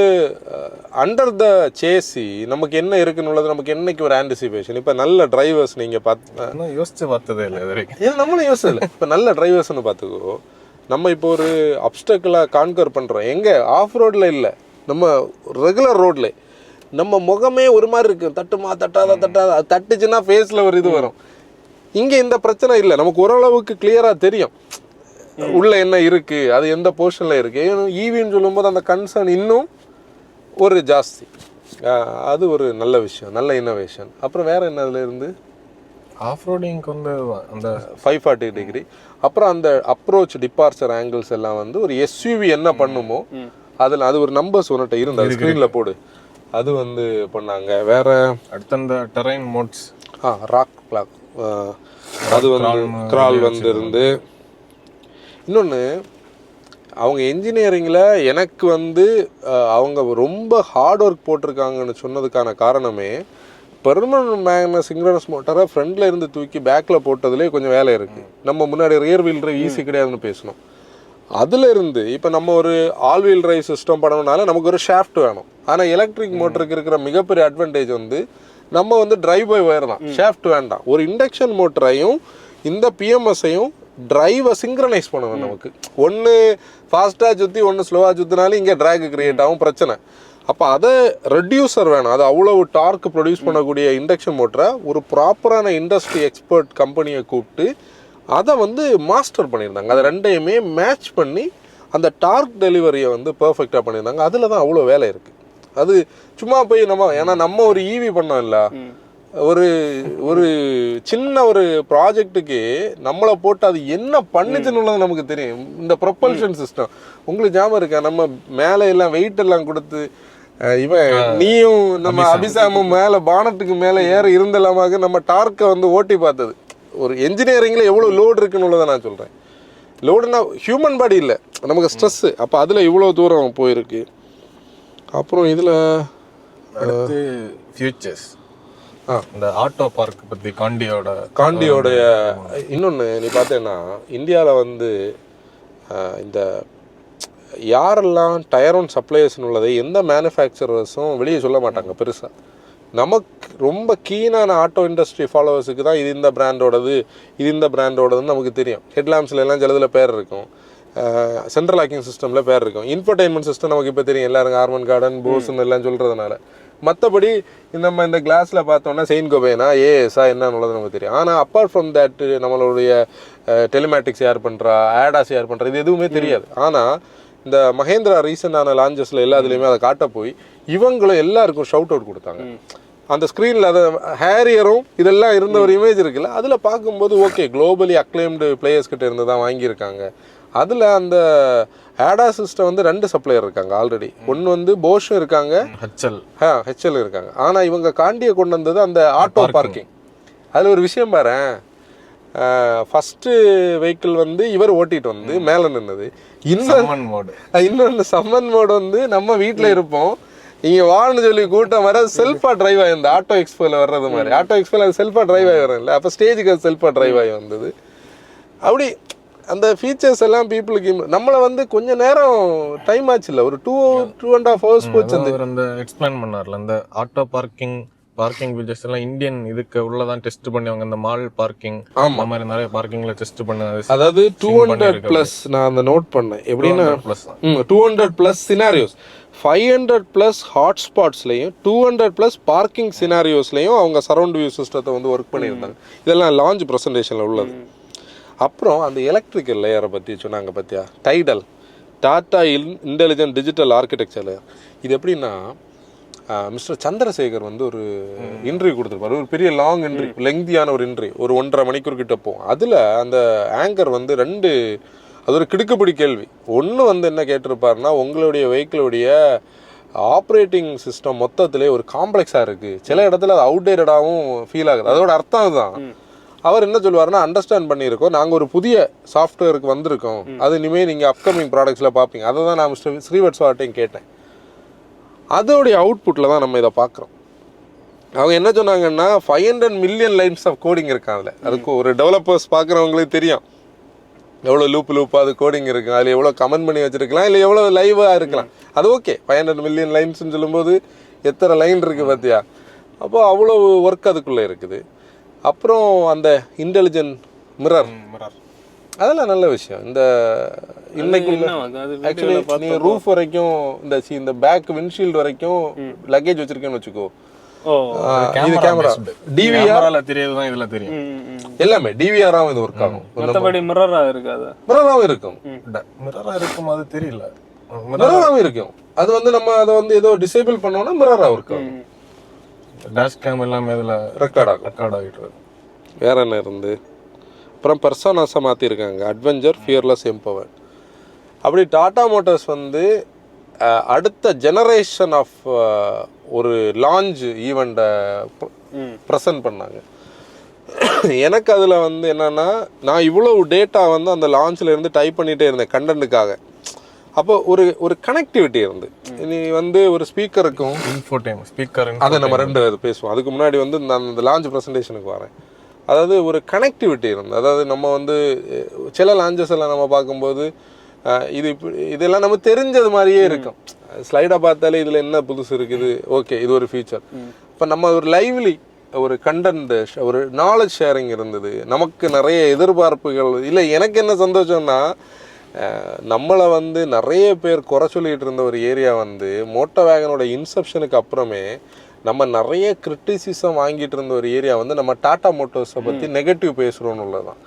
அண்டர் த சேசி நமக்கு என்ன இருக்குன்னு உள்ளது நமக்கு என்னைக்கு ஒரு ஆன்டிசிபேஷன். இப்போ நல்ல டிரைவர்ஸ் நீங்கள் பார்த்து யோசிச்சு பார்த்ததே இல்லை இது வரைக்கும். ஏன்னா நம்மளும் யோசிச்சதில்லை. இப்போ நல்ல டிரைவர்ஸ்னு பார்த்துக்கோ, நம்ம இப்போ ஒரு அப்டக்கலாக கான்கர் பண்ணுறோம் எங்கே, ஆஃப் ரோடில் இல்லை, நம்ம ரெகுலர் ரோட்ல நம்ம முகமே ஒரு மாதிரி இருக்கு, தட்டுமா தட்டாத அது தட்டுச்சுன்னா ஃபேஸில் ஒரு இது வரும். இங்கே இந்த பிரச்சனை இல்லை, நமக்கு ஓரளவுக்கு கிளியராக தெரியும் உள்ள என்ன இருக்கு, அது எந்த போர்ஷன்ல இருக்கு. ஈவின்னு சொல்லும்போது அந்த கன்சர்ன் இன்னும் ஒரு ஜாஸ்தி. அது ஒரு நல்ல விஷயம், நல்ல இன்னோவேஷன். அப்புறம் வேற என்ன அதுல இருந்து ஆஃப் ரோடிங்க்கு வந்து அந்த 540 டிகிரி, அப்புறம் அந்த அப்ரோச் டிபார்ச்சர் ஆங்கிள்ஸ் எல்லாம் வந்து ஒரு எஸ்யூவி என்ன பண்ணுமோ அதில் அது ஒரு நம்பர்ஸ் ஒன்றுட்ட இருந்து அது ஸ்க்ரீனில் போடு, அது வந்து பண்ணாங்க. வேற அடுத்த அந்த டெரைன் மோட்ஸ், ராக் கிளாக், அது வந்து கிரால் வந்து இருந்து. இன்னொன்று அவங்க என்ஜினியரிங்கில் எனக்கு வந்து அவங்க ரொம்ப ஹார்ட் ஒர்க் போட்டிருக்காங்கன்னு சொன்னதுக்கான காரணமே பெர்மனன்ட் மேக்னஸ் சிங்க்ரோனஸ் மோட்டரை ஃப்ரண்டில் இருந்து தூக்கி பேக்கில் போட்டதுலேயே கொஞ்சம் வேலை இருக்குது. நம்ம முன்னாடி ரியர் வீல் டிரைவ் ஈஸி கிடையாதுன்னு பேசணும். அதில் இருந்து இப்போ நம்ம ஒரு ஆல் வீல் டிரைவ் சிஸ்டம் பண்ணணும்னால நமக்கு ஒரு ஷாஃப்ட் வேணும். ஆனால் எலக்ட்ரிக் மோட்டருக்கு இருக்கிற மிகப்பெரிய அட்வான்டேஜ் வந்து நம்ம வந்து டிரைவ் பை ஒயர் தான், ஷாஃப்ட் வேண்டாம். ஒரு இண்டக்ஷன் மோட்டரையும் இந்த பிஎம்எஸ்ஸையும் டிரைவை சிங்க்ரனைஸ் பண்ணணும். நமக்கு ஒன்று ஃபாஸ்ட்டாக சுற்றி ஒன்று ஸ்லோவாக சுற்றினாலும் இங்கே ட்ராக் கிரியேட் ஆகும், பிரச்சனை. அப்போ அதை ரெடியூசர் வேணும், அது அவ்வளவு டார்க் ப்ரொடியூஸ் பண்ணக்கூடிய இண்டக்ஷன் மோட்டரை ஒரு ப்ராப்பரான இண்டஸ்ட்ரி எக்ஸ்பர்ட் கம்பெனியை கூப்பிட்டு அதை வந்து மாஸ்டர் பண்ணியிருந்தாங்க. அதை ரெண்டையுமே மேட்ச் பண்ணி அந்த டார்க் டெலிவரியை வந்து பர்ஃபெக்டாக பண்ணியிருந்தாங்க. அதில் தான் அவ்வளோ வேலை இருக்குது. அது சும்மா போய் ஏன்னா நம்ம ஒரு ஈவி பண்ணோம் இல்லை, ஒரு சின்ன ஒரு ப்ராஜெக்ட்டுக்கு நம்மளை போட்டு அது என்ன பண்ணுச்சுன்னு நமக்கு தெரியும். இந்த ப்ரொப்பல்ஷன் சிஸ்டம் உங்களுக்கு ஞாபகம் இருக்கா? நம்ம மேலே எல்லாம் வெயிட் எல்லாம் கொடுத்து இவன் நீயும் நம்ம அபிசாமும் மேலே பானட்டுக்கு மேலே ஏற இருந்தலாமாக நம்ம டார்க்கை வந்து ஓட்டி பார்த்தது. ஒரு என்ஜினியரிங்கில் எவ்வளோ லோடு இருக்குன்னு நான் சொல்கிறேன். லோடுனா ஹியூமன் பாடி இல்லை, நமக்கு ஸ்ட்ரெஸ்ஸு. அப்போ அதில் இவ்வளோ தூரம் போயிருக்கு. அப்புறம் இதில் ஃபியூச்சர்ஸ் இந்த ஆட்டோ பார்க் பற்றி காண்டியோடைய இன்னொன்று நீ பார்த்தேன்னா இந்தியாவில் வந்து இந்த யாரெல்லாம் டயர் ஒன் சப்ளையர்ஸ்னு உள்ளதை எந்த மேனுஃபேக்சரர்ஸும் வெளியே சொல்ல மாட்டாங்க பெருசாக. நமக்கு ரொம்ப கீனான ஆட்டோ இண்டஸ்ட்ரி ஃபாலோவர்ஸுக்கு தான் இது இந்த பிராண்டோடது, இது இந்த பிராண்டோடதுன்னு நமக்கு தெரியும். ஹெட்லாம்ப்ஸில் எல்லாம் சிலதில் பேர் இருக்கும், சென்ட்ரல் லாக்கிங் சிஸ்டமில் பேர் இருக்கும், இன்ஃபர்டைன்மெண்ட் சிஸ்டம் நமக்கு இப்போ தெரியும் எல்லாரும் ஹார்மன் கார்டன் போஸ்ன்னு எல்லாம் சொல்கிறதுனால. மற்றபடி நம்ம இந்த கிளாஸில் பார்த்தோன்னா செயின் கோபேனா ஏஎஸ்ஸா என்னன்னுள்ளது நமக்கு தெரியும். ஆனால் அப்பார்ட் ஃப்ரம் தேட் நம்மளுடைய டெலிமேட்டிக்ஸ் யார் பண்ணுறா, ஆடாஸ் யார் பண்ணுறா, இது எதுவுமே தெரியாது. ஆனால் இந்த மஹேந்திரா ரீசெண்டான லான்ச்சஸில் எல்லாத்துலேயுமே அதை காட்ட போய் இவங்களும் எல்லாருக்கும் ஷவுட் அவுட் கொடுத்தாங்க. அந்த ஸ்க்ரீனில் அதை ஹேரியரும் இதெல்லாம் இருந்த ஒரு இமேஜ் இருக்குல்ல, அதில் பார்க்கும்போது ஓகே குளோபலி அக்ளைம்டு பிளேயர்ஸ் கிட்ட இருந்து தான் வாங்கியிருக்காங்க. அதில் அந்த ஆடா சிஸ்டம் வந்து 2 சப்ளையர் இருக்காங்க ஆல்ரெடி. ஒன்று வந்து போஷும் இருக்காங்க, ஹெச்எல் இருக்காங்க. ஆனால் இவங்க காண்டியை கொண்டு வந்தது அந்த ஆட்டோ பார்க்கிங். அதில் ஒரு விஷயம் பாரு, ஃபஸ்ட்டு வெஹிக்கிள் வந்து இவர் ஓட்டிட்டு வந்து மேலே நின்னது. இன்னொன்று சம்மன் மோடு வந்து நம்ம வீட்டில் இருப்போம், இங்கே வான்னு சொல்லி கூட்டம் வர செல்ஃபாக டிரைவ் ஆகி இந்த ஆட்டோ எக்ஸ்போவில் வர்றது மாதிரி. ஆட்டோ எக்ஸ்போவில் அது செல்ஃபாக டிரைவ் ஆகி வரும் இல்லை, அப்போ ஸ்டேஜுக்கு அது செல்ஃபாக டிரைவ் ஆகி வந்தது. அப்படி அந்த ஃபீச்சர்ஸ் எல்லாம் பீப்புளுக்கு நம்மளை வந்து கொஞ்சம் நேரம் டைம் ஆச்சு இல்லை, ஒரு 2.5 hours போச்சு. அந்த எக்ஸ்பிளைன் பண்ணார்ல அந்த ஆட்டோ பார்க்கிங் ஃபீச்சர்ஸ் எல்லாம் இந்தியன் இதுக்கு உள்ளதான் டெஸ்ட் பண்ணுவாங்க. இந்த மால் பார்க்கிங் அந்த மாதிரி நிறைய பார்க்கிங்ல டெஸ்ட் பண்ணது. அதாவது 200+ நான் அந்த நோட் பண்ணேன். எப்படின்னா 200+ சினாரியோஸ், 500+ ஹாட்ஸ்பாட்ஸ்லையும் 200+ பார்க்கிங் சினாரியோஸ்லையும் அவங்க சரௌண்ட் வியூ சிஸ்டத்தை வந்து ஒர்க் பண்ணியிருந்தாங்க. இதெல்லாம் லான்ச் ப்ரெசன்டேஷனில் உள்ளது. அப்புறம் அந்த எலக்ட்ரிக்கல் லேயரை பற்றி சொன்னாங்க பார்த்தியா, tidal Tata intelligent digital architecture layer. இது எப்படின்னா மிஸ்டர் சந்திரசேகர் வந்து ஒரு இன்டர்வியூ கொடுத்துருப்பாரு, ஒரு பெரிய லாங் இன்டர்வியூ, லெங்தியான ஒரு இன்டர்வியூ, ஒரு 1.5 மணிக்கூர் கிட்ட போகும். அதில் அந்த ஆங்கர் வந்து அது ஒரு கிடுக்குப்பிடி கேள்வி. ஒன்று வந்து என்ன கேட்டிருப்பாருன்னா, உங்களுடைய வெஹிக்கிளுடைய ஆப்ரேட்டிங் சிஸ்டம் மொத்தத்திலே ஒரு காம்ப்ளெக்ஸாக இருக்குது, சில இடத்துல அது அவுடேட்டடாகவும் ஃபீல் ஆகுது. அதோட அர்த்தம் அதுதான். அவர் என்ன சொல்லுவாருன்னா, அண்டர்ஸ்டாண்ட் பண்ணியிருக்கோம், நாங்கள் ஒரு புதிய சாஃப்ட்வேருக்கு வந்திருக்கோம், அது இனிமேல் நீங்கள் அப்கமிங் ப்ராடக்ட்ஸில் பார்ப்பீங்க. அதை தான் நான் மிஸ்டர் ஸ்ரீவத்சவாட்டையும் கேட்டேன். அதோடைய அவுட்புட்டில் தான் நம்ம இதை பார்க்குறோம். அவங்க என்ன சொன்னாங்கன்னா 500 மில்லியன் லைன்ஸ் ஆஃப் கோடிங் இருக்கான் அதில். அதுக்கு ஒரு டெவலப்பர்ஸ் பார்க்குறவங்களுக்கு தெரியும் எவ்வளோ லூப்பாக அது கோடிங் இருக்குது, அதில் எவ்வளோ கமெண்ட் பண்ணி வச்சுருக்கலாம், இல்லை எவ்வளோ லைவாக இருக்கலாம். அது ஓகே, 500 மில்லியன் லைன்ஸ்ன்னு சொல்லும்போது எத்தனை லைன் இருக்குது பார்த்தியா. அப்போது அவ்வளோ ஒர்க் அதுக்குள்ளே இருக்குது. அப்புறம் அந்த இன்டெலிஜென்ட் மிரர், அதெல்லாம் நல்ல விஷயம். இந்த இன்னைக்கு ஆக்சுவலி நீங்கள் ரூஃப் வரைக்கும் இந்த பேக் விண்ட்ஷீல்டு வரைக்கும் லக்கேஜ் வச்சிருக்கேன்னு வச்சுக்கோ, இது கேமரா டிவிஆர் தெரியாதுதான், இதுல தெரியும் எல்லாமே டிவிஆராவும் இது ஒர்க் ஆகும். மற்றபடி மிரரா இருக்காது, மிரராவும் இருக்கும், மிரரா இருக்கும், அது தெரியல, மிரராவும் இருக்கும். அது வந்து நம்ம அதை வந்து ஏதோ டிசேபிள் பண்ணோம்னா மிரரா ஒர்க் ஆகும். டேஷ் கேம் எல்லாமே இதுல ரெக்கார்ட் ஆகிட்டு. வேற என்ன இருந்து அப்புறம் பர்சோனாஸை மாற்றிருக்காங்க, அட்வென்ச்சர், ஃபியர்லெஸ், எம்பவர்ட். அப்படி டாடா மோட்டார்ஸ் வந்து அடுத்த ஜெனரேஷன் ஆஃப் ஒரு லான்ச் ஈவெண்ட்டை ப்ரெசன்ட் பண்ணாங்க. எனக்கு அதில் வந்து என்னென்னா, நான் இவ்வளோ டேட்டா வந்து அந்த லான்ச்சில் இருந்து டைப் பண்ணிகிட்டே இருந்தேன் கண்டென்ட்டுக்காக. அப்போ ஒரு கனெக்டிவிட்டி இருந்து, நீ வந்து ஒரு ஸ்பீக்கருக்கும் ஸ்பீக்கர் அதை நம்ம 2 பேசுவோம். அதுக்கு முன்னாடி வந்து நான் இந்த லான்ச் ப்ரெசன்டேஷனுக்கு வரேன். அதாவது ஒரு கனெக்டிவிட்டி இருந்து, அதாவது நம்ம வந்து சில லான்ச்சஸ் எல்லாம் நம்ம பார்க்கும்போது இதெல்லாம் நம்ம தெரிஞ்சது மாதிரியே இருக்கும். ஸ்லைடாக பார்த்தாலே இதில் என்ன புதுசு இருக்குது, ஓகே இது ஒரு ஃபீச்சர். இப்போ நம்ம ஒரு லைவ்லி ஒரு கண்டென்ட், ஒரு நாலேஜ் ஷேரிங் இருந்தது. நமக்கு நிறைய எதிர்பார்ப்புகள் இல்லை. எனக்கு என்ன சந்தோஷம்னா, நம்மளை வந்து நிறைய பேர் குறை சொல்லிட்டு இருந்த ஒரு ஏரியா வந்து மோட்டோ வேகனோட இன்செப்ஷனுக்கு அப்புறமே நம்ம நிறைய கிரிட்டிசிசம் வாங்கிட்டு இருந்த ஒரு ஏரியா வந்து நம்ம டாடா மோட்டோர்ஸை பற்றி நெகட்டிவ் பேசுகிறோன்னு உள்ளதான்.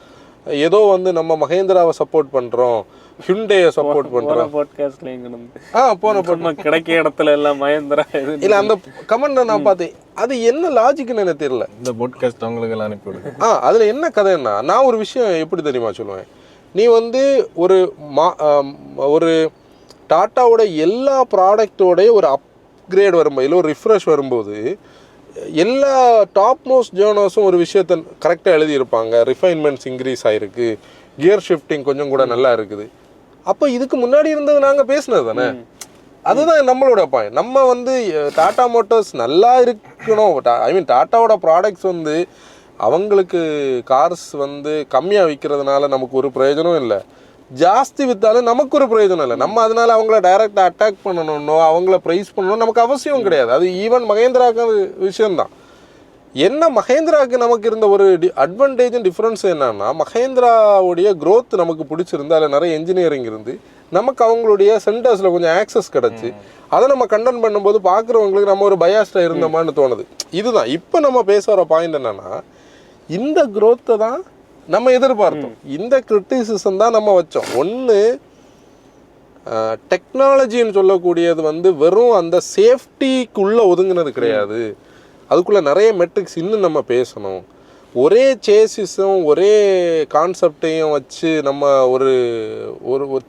ஏதோ வந்து நம்ம மகேந்திராவை சப்போர்ட் பண்ணுறோம், ஹிண்டேயை சப்போர்ட் பண்ணுறோம். போன கிடைக்க இடத்துல எல்லாம் மகேந்திரா இல்லை, அந்த கமெண்ட் நான் பார்த்தேன். அது என்ன லாஜிக்னு எனக்கு தெரியல. இந்த பாட்காஸ்ட் அவங்களுக்கு எல்லாம் அனுப்பிவிடுங்க. அதில் என்ன கதைன்னா, நான் ஒரு விஷயம் எப்படி தெரியுமா சொல்லுவேன், நீ வந்து ஒரு டாட்டாவோட எல்லா ப்ராடக்டோடைய ஒரு அப்கிரேட் வரும்போது இல்லை ஒரு ரிஃப்ரெஷ் வரும்போது எல்லா டாப் மோஸ்ட் ஜேர்னல்ஸும் ஒரு விஷயத்த கரெக்டாக எழுதியிருப்பாங்க. ரிஃபைன்மெண்ட்ஸ் இன்க்ரீஸ் ஆகிருக்கு, கியர் ஷிஃப்டிங் கொஞ்சம் கூட நல்லா இருக்குது. அப்போ இதுக்கு முன்னாடி இருந்தது நாங்கள் பேசுனது தானே. அதுதான் நம்மளோட பாயிண்ட். நம்ம வந்து டாடா மோட்டார்ஸ் நல்லா இருக்கணும், ஐ மீன் டாட்டாவோட ப்ராடக்ட்ஸ் வந்து அவங்களுக்கு கார்ஸ் வந்து கம்மியாக விற்கிறதுனால நமக்கு ஒரு பிரயோஜனம் இல்லை, ஜாஸ்தி விற்றாலும் நமக்கு ஒரு பிரயோஜனம் இல்லை. நம்ம அதனால அவங்கள டைரெக்டாக அட்டாக் பண்ணணும்னோ அவங்கள ப்ரைஸ் பண்ணணும் நமக்கு அவசியம் கிடையாது. அது ஈவன் மகேந்திராவுக்கு விஷயம்தான். என்ன மகேந்திராவுக்கு நமக்கு இருந்த ஒரு அட்வான்டேஜ் டிஃப்ரென்ஸ் என்னன்னா, மகேந்திராவுடைய க்ரோத் நமக்கு பிடிச்சிருந்து அதில் நிறைய என்ஜினியரிங் இருந்து நமக்கு அவங்களுடைய சென்டர்ஸில் கொஞ்சம் ஆக்சஸ் கிடச்சி அதை நம்ம கண்டென்ட் பண்ணும்போது பார்க்குறவங்களுக்கு நம்ம ஒரு பயாஸ்டாக இருந்தோமான்னு தோணுது. இதுதான் இப்போ நம்ம பேச வர பாயிண்ட் என்னன்னா, இந்த க்ரோத்தை தான் நம்ம எதிர்பார்த்தோம், இந்த கிரிட்டிசிசம் தான் நம்ம வச்சோம். ஒன்று டெக்னாலஜின்னு சொல்லக்கூடியது வந்து வெறும் அந்த சேஃப்டிக்குள்ளே ஒதுங்கினது கிடையாது, அதுக்குள்ளே நிறைய மெட்ரிக்ஸ் இன்னும் நம்ம பேசணும். ஒரே சேசிஸும் ஒரே கான்செப்டையும் வச்சு நம்ம ஒரு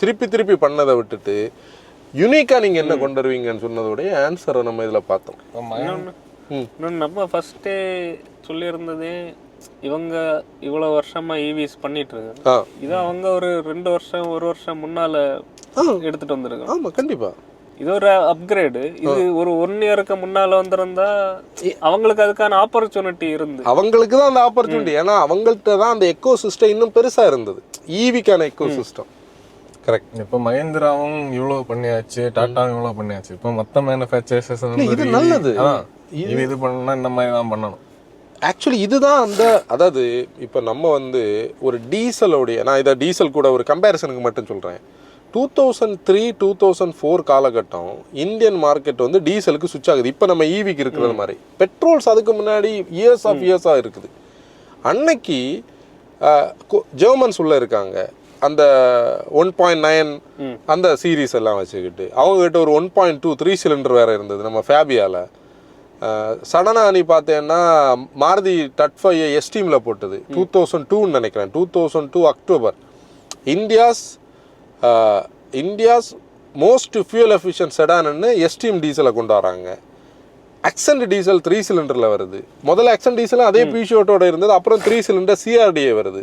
திருப்பி திருப்பி பண்ணதை விட்டுட்டு யூனிக்காக நீங்கள் என்ன கொண்டு வருவீங்கன்னு சொன்னதோடைய ஆன்சரை நம்ம இதில் பார்த்தோம். நம்ம ஃபஸ்ட்டே சொல்லியிருந்ததே இவங்க இவ்வளோ வருஷமா ஈவிஸ் பண்ணிட்டு இருக்காங்க, இதை அவங்க ஒரு 2 வருஷம் 1 வருஷம் முன்னால எடுத்துட்டு வந்திருக்காங்க. ஆமாம், கண்டிப்பாக இது ஒரு அப்கிரேடு. இது ஒரு 1 இயருக்கு முன்னால வந்திருந்தா அவங்களுக்கு அதுக்கான ஆப்பர்ச்சுனிட்டி இருந்து, அவங்களுக்கு தான் அந்த ஆப்பர்ச்சுனிட்டி. ஏன்னா அவங்கள்ட்ட தான் அந்த எக்கோ சிஸ்டம் இன்னும் பெருசாக இருந்தது, ஈவிக்கான எக்கோ சிஸ்டம். கரெக்ட். இப்போ மகேந்திராவும் இவ்வளோ பண்ணியாச்சு, டாட்டாவும் இவ்வளோ பண்ணியாச்சு. இப்போ மற்ற மேனுஃபேக்சர்ஸ் இது நல்லது, இது பண்ணா இந்த மாதிரி தான் பண்ணணும். ஆக்சுவலி இதுதான் அந்த, அதாவது இப்போ நம்ம வந்து ஒரு டீசலோடைய, நான் இதை டீசல் கூட ஒரு கம்பேரிசனுக்கு மட்டும் சொல்கிறேன். 2003-2004 காலகட்டம் இந்தியன் மார்க்கெட் வந்து டீசலுக்கு சுவிட்ச் ஆகுது. இப்போ நம்ம ஈவிக்கு இருக்கிறது மாதிரி பெட்ரோல்ஸ் அதுக்கு முன்னாடி இயர்ஸாக இருக்குது. அன்னைக்கு ஜெர்மன்ஸ் உள்ள இருக்காங்க, அந்த 1.9 அந்த சீரீஸ் எல்லாம் வச்சுக்கிட்டு அவங்ககிட்ட ஒரு 1.2 3 சிலிண்டர் வேறு இருந்தது நம்ம ஃபேபியாவில். சடனாக நீ பார்த்தேன்னா மாருதி டட்5 எஸ்டீமில் போட்டது 2002 நினைக்கிறேன், 2002 October. India's most fuel efficient செடான்னு எஸ்டீம் டீசலை கொண்டு வராங்க. அக்சென்ட் டீசல் 3 சிலிண்டரில் வருது. முதல்ல அக்சென்ட் டீசல் அதே பிஷோட்டோட இருந்தது, அப்புறம் 3 சிலிண்டர் சிஆர்டிஏ வருது.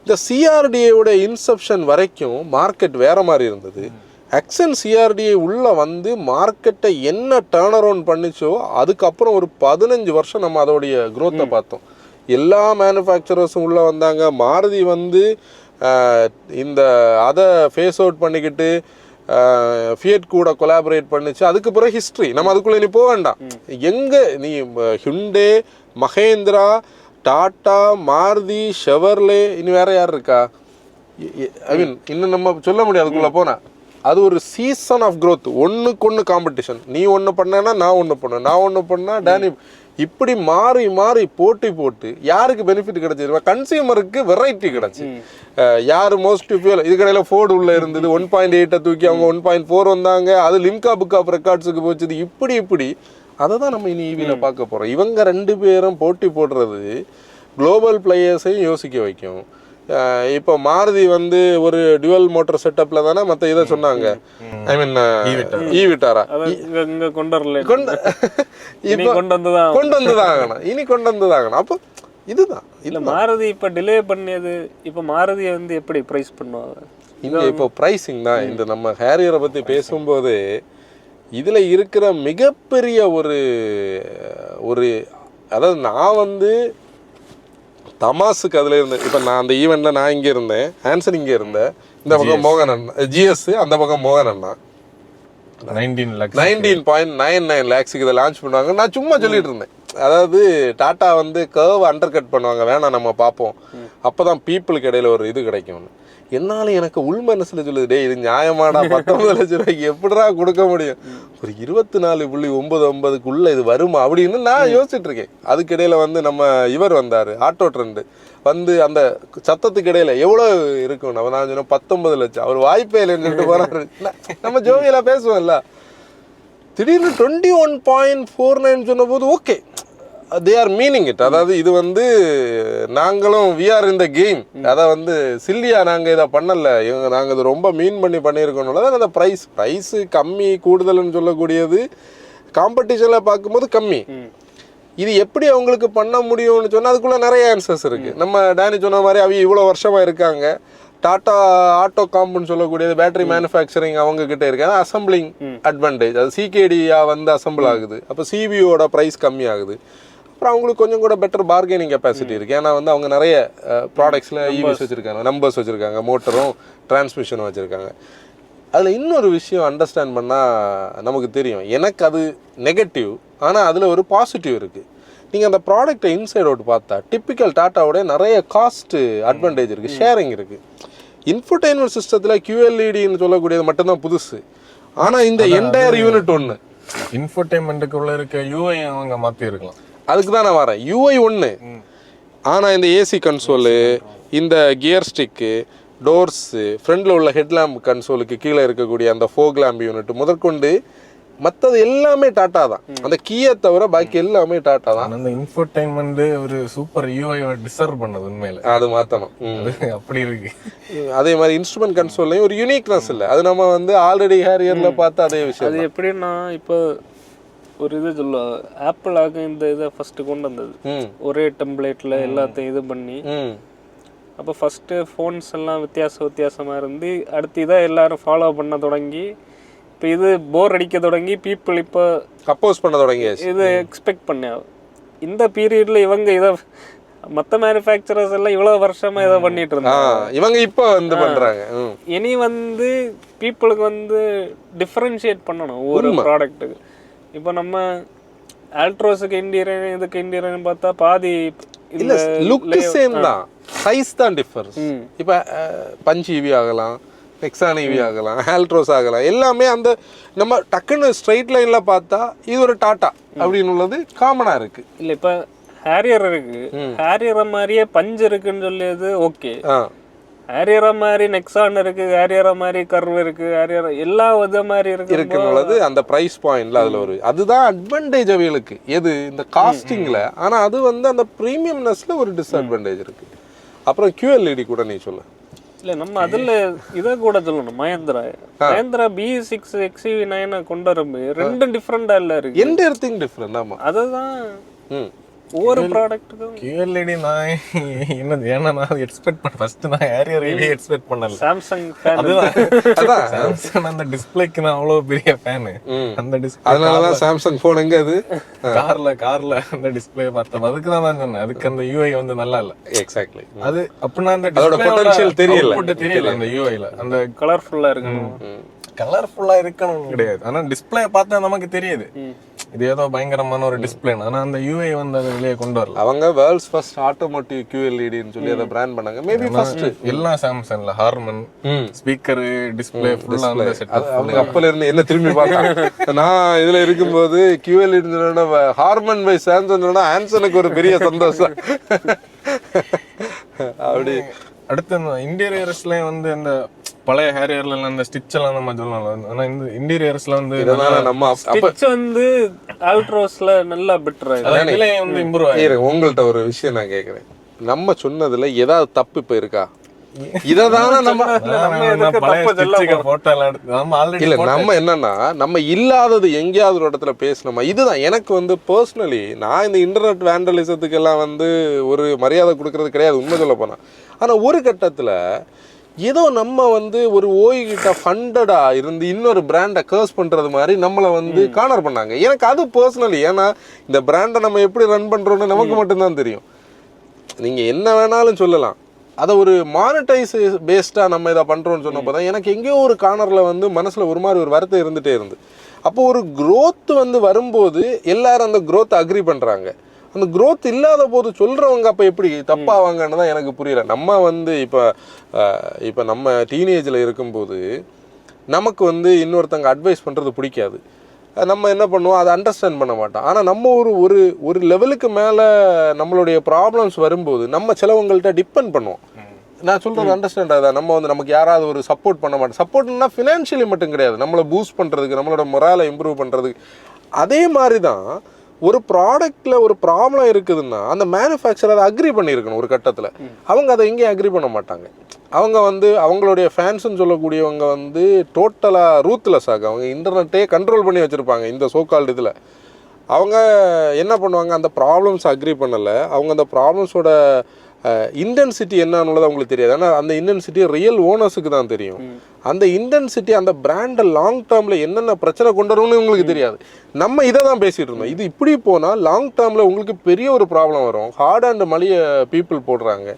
இந்த சிஆர்டிஏவோட இன்செப்ஷன் வரைக்கும் மார்க்கெட் வேறு மாதிரி இருந்தது. அக்சென்ட் சிஆர்டிஏ உள்ளே வந்து மார்க்கெட்டை என்ன டேர்ன் அரவுண்ட் பண்ணிச்சோ அதுக்கப்புறம் ஒரு 15 வருஷம் நம்ம அதோடைய க்ரோத்தை பார்த்தோம். எல்லா மேனுஃபேக்சரர்ஸும் உள்ளே வந்தாங்க. மாருதி வந்து இந்த அதை ஃபேஸ் அவுட் பண்ணிக்கிட்டு ஃபியட் கூட கொலாபரேட் பண்ணிச்சு. அதுக்கு பிறகு ஹிஸ்ட்ரி, நம்ம அதுக்குள்ளே நீ போக வேண்டாம். எங்கே நீ ஹுண்டே, மகேந்திரா, டாட்டா, மாருதி, ஷெவர்லே, இனி வேற யார் இருக்கா, ஐ மீன் இன்னும் நம்ம சொல்ல முடியாது அதுக்குள்ளே போனால். அது ஒரு சீசன் ஆஃப் க்ரோத், ஒன்றுக்கு ஒன்று காம்படிஷன். நீ ஒன்று பண்ணேன்னா நான் ஒன்று பண்ணேன், நான் ஒன்று பண்ணால் டேனி, இப்படி மாறி மாறி போட்டி போட்டு யாருக்கு பெனிஃபிட் கிடைச்சிருவா, கன்சியூமருக்கு வெரைட்டி கிடச்சி. யார் மோஸ்ட் ஃபியூல், இதுக்கடையில் ஃபோர்டு உள்ளே இருந்தது 1.8 தூக்கி அவங்க 1.4 வந்தாங்க, அது லிம்கா புக் ஆஃப் ரெக்கார்ட்ஸுக்கு போச்சுது. இப்படி அதை தான் நம்ம இனி ஈவியில் பார்க்க போகிறோம். இவங்க 2 பேரும் போட்டி போடுறது குளோபல் பிளேயர்ஸையும் யோசிக்க வைக்கும். இப்போ மாருதி வந்து ஒரு டுவல் மோட்டர் செட்டப்ல தானே மற்ற இதை சொன்னாங்க, ஐ மீன் ஈவிட்டாரா கொண்டு வந்துதான் ஆகணும், இனி கொண்டு வந்துதான் ஆகணும். அப்போ இதுதான் இல்ல மாருதி இப்ப டிலே பண்ணியது. இப்ப மாருதியை வந்து எப்படி பிரைஸ் பண்ணுவாங்க இங்க? இப்போ பிரைசிங் தான். இந்த நம்ம ஹேரியரை பத்தி பேசும்போது இதுல இருக்கிற மிகப்பெரிய ஒரு அதாவது நான் வந்து தமாசுக்கு அதில் இருந்தேன். இப்போ நான் அந்த ஈவெண்ட்டில் நான் இங்கே இருந்தேன், ஆன்சர் இங்கே இருந்தேன், இந்த பக்கம் மோகன் அண்ணா, ஜிஎஸ் அந்த பக்கம் மோகன் அண்ணா 19.99 lakhs இதை லான்ச் பண்ணுவாங்க. நான் சும்மா சொல்லிட்டு இருந்தேன், அதாவது டாட்டா வந்து கர்வ் அண்டர் கட் பண்ணுவாங்க, வேணாம் நம்ம பார்ப்போம், அப்போ தான் பீப்புளுக்கு இடையில ஒரு இது கிடைக்கும்னு. என்னால எனக்கு உள் மனசுல சொல்லுது, டே இது நியாயமாடா, 19 லட்சம் ரூபாய்க்கு எப்படிடா கொடுக்க முடியும், ஒரு 24.99க்குள்ள இது வருமா அப்படின்னு நான் யோசிச்சுட்டு இருக்கேன். அதுக்கிடையில வந்து நம்ம இவர் வந்தாரு, ஆட்டோ ட்ரெண்ட் வந்து அந்த சத்தத்துக்கு இடையில எவ்வளவு இருக்கும், நான் சொன்னேன் 19 லட்சம், அவர் வாய்ப்பே இல்லைன்னு சொல்லிட்டு போறாரு. நம்ம ஜோவியலா பேசுவோம்ல, திடீர்னு 21.49 சொன்ன போது okay, they are meaning it. அதாவது இது வந்து நாங்களும் we are in the game, அதை வந்து சில்லியா நாங்கள் இதை பண்ணல, நாங்கள் இது ரொம்ப மீன் பண்ணியிருக்கோம்னால அந்த ப்ரைஸு கம்மி கூடுதல்னு சொல்லக்கூடியது காம்படிஷனில் பார்க்கும்போது கம்மி. இது எப்படி அவங்களுக்கு பண்ண முடியும்னு சொன்னால் அதுக்குள்ளே நிறைய ஆன்சர்ஸ் இருக்குது. நம்ம டேனி சொன்ன மாதிரி அவங்க இவ்வளோ வருஷமாக இருக்காங்க. டாடா ஆட்டோ காம்புன்னு சொல்லக்கூடியது பேட்டரி மேனுஃபேக்சரிங் அவங்க கிட்ட இருக்காது, அசம்பிளிங் அட்வான்டேஜ். அது சிகேடியா வந்து அசம்பிள் ஆகுது, அப்போ சிபியோட ப்ரைஸ் கம்மி ஆகுது. அப்புறம் அவங்களுக்கு கொஞ்சம் கூட பெட்டர் பார்கெனிங் கெப்பாசிட்டி இருக்குது. ஏன்னா வந்து அவங்க நிறைய ப்ராடக்ட்ஸில் ஈவிஸ் வச்சுருக்காங்க, நம்பர்ஸ் வச்சுருக்காங்க, மோட்டரும் டிரான்ஸ்மிஷனும் வச்சுருக்காங்க. அதில் இன்னொரு விஷயம் அண்டர்ஸ்டாண்ட் பண்ணால் நமக்கு தெரியும், எனக்கு அது நெகட்டிவ், ஆனால் அதில் ஒரு பாசிட்டிவ் இருக்குது. நீங்கள் அந்த ப்ராடக்டை இன்சைட் அவுட் பார்த்தா டிப்பிக்கல் டாட்டாவோட நிறைய காஸ்ட் அட்வான்டேஜ் இருக்குது, ஷேரிங் இருக்குது. இன்ஃபர்டெயின்மெண்ட் சிஸ்டத்தில் QLEDன்னு சொல்லக்கூடியது மட்டும்தான் புதுசு. ஆனால் இந்த என்டையர் யூனிட் ஒன்று, இன்ஃபர்டெயின்மெண்ட்டுக்குள்ள இருக்க யூஐ அவங்க மாற்றி இருக்கலாம். அதுக்கு தான் நான் வரேன். UI ஒன்று, ஆனால் இந்த ஏசி கன்சோலு, இந்த கியர் ஸ்டிக்கு, டோர்ஸு, ஃப்ரண்டில் உள்ள ஹெட்லாம்ப் கன்சோலுக்கு கீழே இருக்கக்கூடிய அந்த ஃபோக் லேம்ப் யூனிட் முதற்கொண்டு மற்றது எல்லாமே டாட்டா தான். அந்த கீயை தவிர பாக்கி எல்லாமே டாட்டா தான். அந்த இன்ஃபர்டெயின்மெண்ட் ஒரு சூப்பர் யூஐ டிசர்வ் பண்ணது உண்மையில, அது மாற்றணும். அப்படி இருக்கு. அதே மாதிரி இன்ஸ்ட்ருமெண்ட் கன்சோல்லையும் ஒரு யூனிக்னஸ் இல்லை, அது நம்ம வந்து ஆல்ரெடி ஹேரியர்ல பார்த்து அதே விஷயம். அது எப்படின்னா இப்போ ஒரு இது சொல்ல ஆப்பிள் ஆக இந்த இதை ஃபர்ஸ்ட் கொண்டு வந்தது, ஒரே டெம்ப்ளேட்ல எல்லாத்தையும் இது பண்ணி. அப்போ ஃபர்ஸ்ட் ஃபோன்ஸ் எல்லாம் வித்தியாசமா இருந்து அடுத்து இதை எல்லாரும் ஃபாலோ பண்ண தொடங்கி இப்போ இது போர் அடிக்க தொடங்கி பீப்புள் இப்போ அப்போஸ் பண்ண தொடங்கி இது எக்ஸ்பெக்ட் பண்ண இந்த பீரியட்ல இவங்க இதை மற்ற மேனுஃபேக்சரர்ஸ் எல்லாம் இவ்வளவு வருஷமா இதை பண்ணிட்டு இருந்தாங்க, இவங்க இப்போ வந்து பண்றாங்க. இனி வந்து பீப்புளுக்கு வந்து டிஃபரன்ஷியேட் பண்ணணும் ஒவ்வொரு ப்ராடக்ட்டுக்கு. இப்போ நம்ம ஆல்ட்ரோஸுக்கு இன்டீரியர் இதுக்கு இன்டீரியர்னு பார்த்தா பாதி இல்ல, லுக் சேம் தான், சைஸ் தான் டிஃபரன்ஸ். இப்போ பஞ்ச் ஈவி ஆகலாம், நெக்ஸான் ஈவி ஆகலாம், ஆல்ட்ரோஸ் ஆகலாம், எல்லாமே அந்த நம்ம டக்குன்னு ஸ்ட்ரைட் லைன்ல பார்த்தா இது ஒரு டாட்டா அப்படின்னு உள்ளது காமனா இருக்கு. இல்ல இப்ப ஹேரியர் இருக்கு, ஹேரியர் மாதிரியே பஞ்ச் இருக்குன்னு சொல்லியது ஓகே. ஹேரியர் மாதிரி நெக்ஸான் இருக்கு, ஹேரியர் மாதிரி கர்வ் இருக்கு, ஹேரியர் எல்லா வித மாதிரி இருக்குன்னு அந்த பிரைஸ் பாயிண்ட்ல அதுல ஒரு அதுதான் அட்வான்டேஜ் அவைகளுக்கு எது இந்த காஸ்டிங்ல. ஆனா அது வந்து அந்த பிரீமியம்னஸ்ல ஒரு டிஸ்அட்வான்டேஜ் இருக்கு. அப்புறம் QLED கூட நீ சொல்ல இல்ல, நம்ம அதுல இதை கூட சொல்லணும். மஹேந்திரா B6 XUV9 கொண்டு வரும்போது ரெண்டும் டிஃபரெண்டா இல்ல இருக்கு, என்டையர் டிஃபரெண்ட். ஆமா, அதுதான் ஒவ்வொரு ப்ராடக்ட்டுக்கும் QLED நான் என்னது, ஏன்னா நான் எக்ஸ்பெக்ட் பண்ண ஃபர்ஸ்ட் நான் ஹேரியர் ரீடி எக்ஸ்பெக்ட் பண்ணல. சாம்சங் அதான் சாம்சங் அந்த டிஸ்ப்ளேக்கு நான் அவ்வளவு பெரிய ஃபேன். அந்த டிஸ்ப்ளே அதனால தான் சாம்சங் போன் எங்க அது கார்ல அந்த டிஸ்ப்ளே பார்த்தேன், அதுக்கு தான் சொன்னேன். அதுக்கு அந்த UI வந்து நல்லா இல்ல. எக்ஸாக்ட்லி. அது அப்படின்னா அந்த அதோட பொட்டன்ஷியல் தெரியல அந்த UIல. அந்த கலர்ஃபுல்லா இருக்கணும், கலர்ஃபுல்லா இருக்கணும் கிடையாது, ஆனா டிஸ்ப்ளே பார்த்தா நமக்கு தெரியுது இது ஏதோ பயங்கரமான ஒரு டிஸ்ப்ளே. ஆனா அந்த UI வந்து அதை வெளியே கொண்டு வரல. அவங்க வேர்ல்ட்ஸ் ஃபர்ஸ்ட் ஆட்டோமோட்டிவ் QLEDன்னு சொல்லி அதை பிராண்ட் பண்ணாங்க. மேபி ஃபர்ஸ்ட் எல்லாம் சாம்சங்ல ஹார்மன் ஸ்பீக்கர் டிஸ்ப்ளே ஃபுல்லா அந்த செட்டப். அவங்க அப்பல இருந்து என்ன திரும்பி பார்த்தாங்க. நான் இதுல இருக்கும்போது QLED ஹார்மன் பை சாம்சங் ஆன்சனுக்கு ஒரு பெரிய சந்தோஷம். அப்படி அடுத்து இன்டீரியர்ஸ்ல வந்து அந்த பழைய ஹேரியர்ல அந்த ஸ்டிச் எல்லாம் நம்ம சொல்லலாம். ஆனா இந்த இன்டீரியர்ஸ்ல வந்து நம்ம ஸ்டிச் வந்து ஆல்ட்ரோஸ்ல நல்லா பெட்டர் விலை வந்து இம்ப்ரூவ் ஆயிருக்கு. உங்கள்ட்ட ஒரு விஷயம் நான் கேக்குறேன், நம்ம சொன்னதுல ஏதாவது தப்பு இப்ப இருக்கா? இததான நம்ம என்னன்னா நம்ம இல்லாதது எங்கேயாவது ஒரு இடத்துல பேசணுமா? இதுதான் எனக்கு வந்து பர்சனலி நான் இந்த இன்டர்நெட் வேண்டலிசத்துக்கு எல்லாம் வந்து ஒரு மரியாதை கொடுக்கறது கிடையாது உண்மை சொல்ல போனா. ஆனா ஒரு கட்டத்துல ஏதோ நம்ம வந்து ஒரு ஓய்கிட்ட ஃபண்டடா இருந்து இன்னொரு பிராண்டை கர்ஸ் பண்றது மாதிரி நம்மளை வந்து கார்னர் பண்ணாங்க. எனக்கு அது பர்சனலி, ஏன்னா இந்த பிராண்டை நம்ம எப்படி ரன் பண்றோம்னு நமக்கு மட்டும்தான் தெரியும். நீங்க என்ன வேணாலும் சொல்லலாம், அதை ஒரு மானிட்டைஸ் பேஸ்டாக நம்ம இதை பண்ணுறோன்னு சொன்னப்போ தான் எனக்கு எங்கேயோ ஒரு கார்னரில் வந்து மனசில் ஒரு மாதிரி ஒரு வருத்தம் இருந்துகிட்டே இருந்து. அப்போ ஒரு க்ரோத் வந்து வரும்போது எல்லாரும் அந்த க்ரோத்தை அக்ரி பண்ணுறாங்க. அந்த growth இல்லாத போது சொல்கிறவங்க அப்போ எப்படி தப்பாவாங்கன்னு தான் எனக்கு புரியல. நம்ம வந்து இப்போ நம்ம டீனேஜில் இருக்கும்போது நமக்கு வந்து இன்னொருத்தங்க அட்வைஸ் பண்ணுறது பிடிக்காது. நம்ம என்ன பண்ணுவோம், அதை அண்டர்ஸ்டாண்ட் பண்ண மாட்டோம். ஆனால் நம்ம ஒரு லெவலுக்கு மேலே நம்மளுடைய ப்ராப்ளம்ஸ் வரும்போது நம்ம சிலவங்கள்ட்ட டிபெண்ட் பண்ணுவோம். நான் சொல்கிறது அண்டர்ஸ்டாண்ட் ஆகுதா? நம்ம வந்து நமக்கு யாராவது ஒரு சப்போர்ட் பண்ண மாட்டோம். சப்போர்ட்னா ஃபினான்ஷியலி மட்டும் கிடையாது, நம்மளை பூஸ்ட் பண்ணுறதுக்கு, நம்மளோட மொராலை இம்ப்ரூவ் பண்ணுறதுக்கு. அதே மாதிரி தான் ஒரு ப்ராடக்ட்டில் ஒரு ப்ராப்ளம் இருக்குதுன்னா அந்த மேனுஃபேக்சர் அதை அக்ரி பண்ணியிருக்கணும். ஒரு கட்டத்தில் அவங்க அதை எங்கேயும் அக்ரி பண்ண மாட்டாங்க. அவங்க வந்து அவங்களுடைய ஃபேன்ஸுன்னு சொல்லக்கூடியவங்க வந்து டோட்டலாக ரூத்லெஸ் ஆகும். அவங்க இன்டர்நெட்டே கண்ட்ரோல் பண்ணி வச்சுருப்பாங்க இந்த சோகால்டு இதில். அவங்க என்ன பண்ணுவாங்க, அந்த ப்ராப்ளம்ஸ் அக்ரி பண்ணலை. அவங்க அந்த ப்ராப்ளம்ஸோட இன்டென்சிட்டி என்னன்னுള്ളത് அவங்களுக்கு தெரியாது. ஆனால் அந்த இன்டென்சிட்டி ரியல் ஓனர்ஸுக்கு தான் தெரியும். அந்த இன்டென்சிட்டி அந்த பிராண்டை லாங் டேர்மில் என்னென்ன பிரச்சனை கொண்டு வரும்னு உங்களுக்கு தெரியாது. நம்ம இதை தான் பேசிகிட்டு இருந்தோம். இது இப்படி போனால் லாங் டேர்மில் உங்களுக்கு பெரிய ஒரு ப்ராப்ளம் வரும். ஹார்ட் அண்ட் மலிய பீப்புள் போடுறாங்க.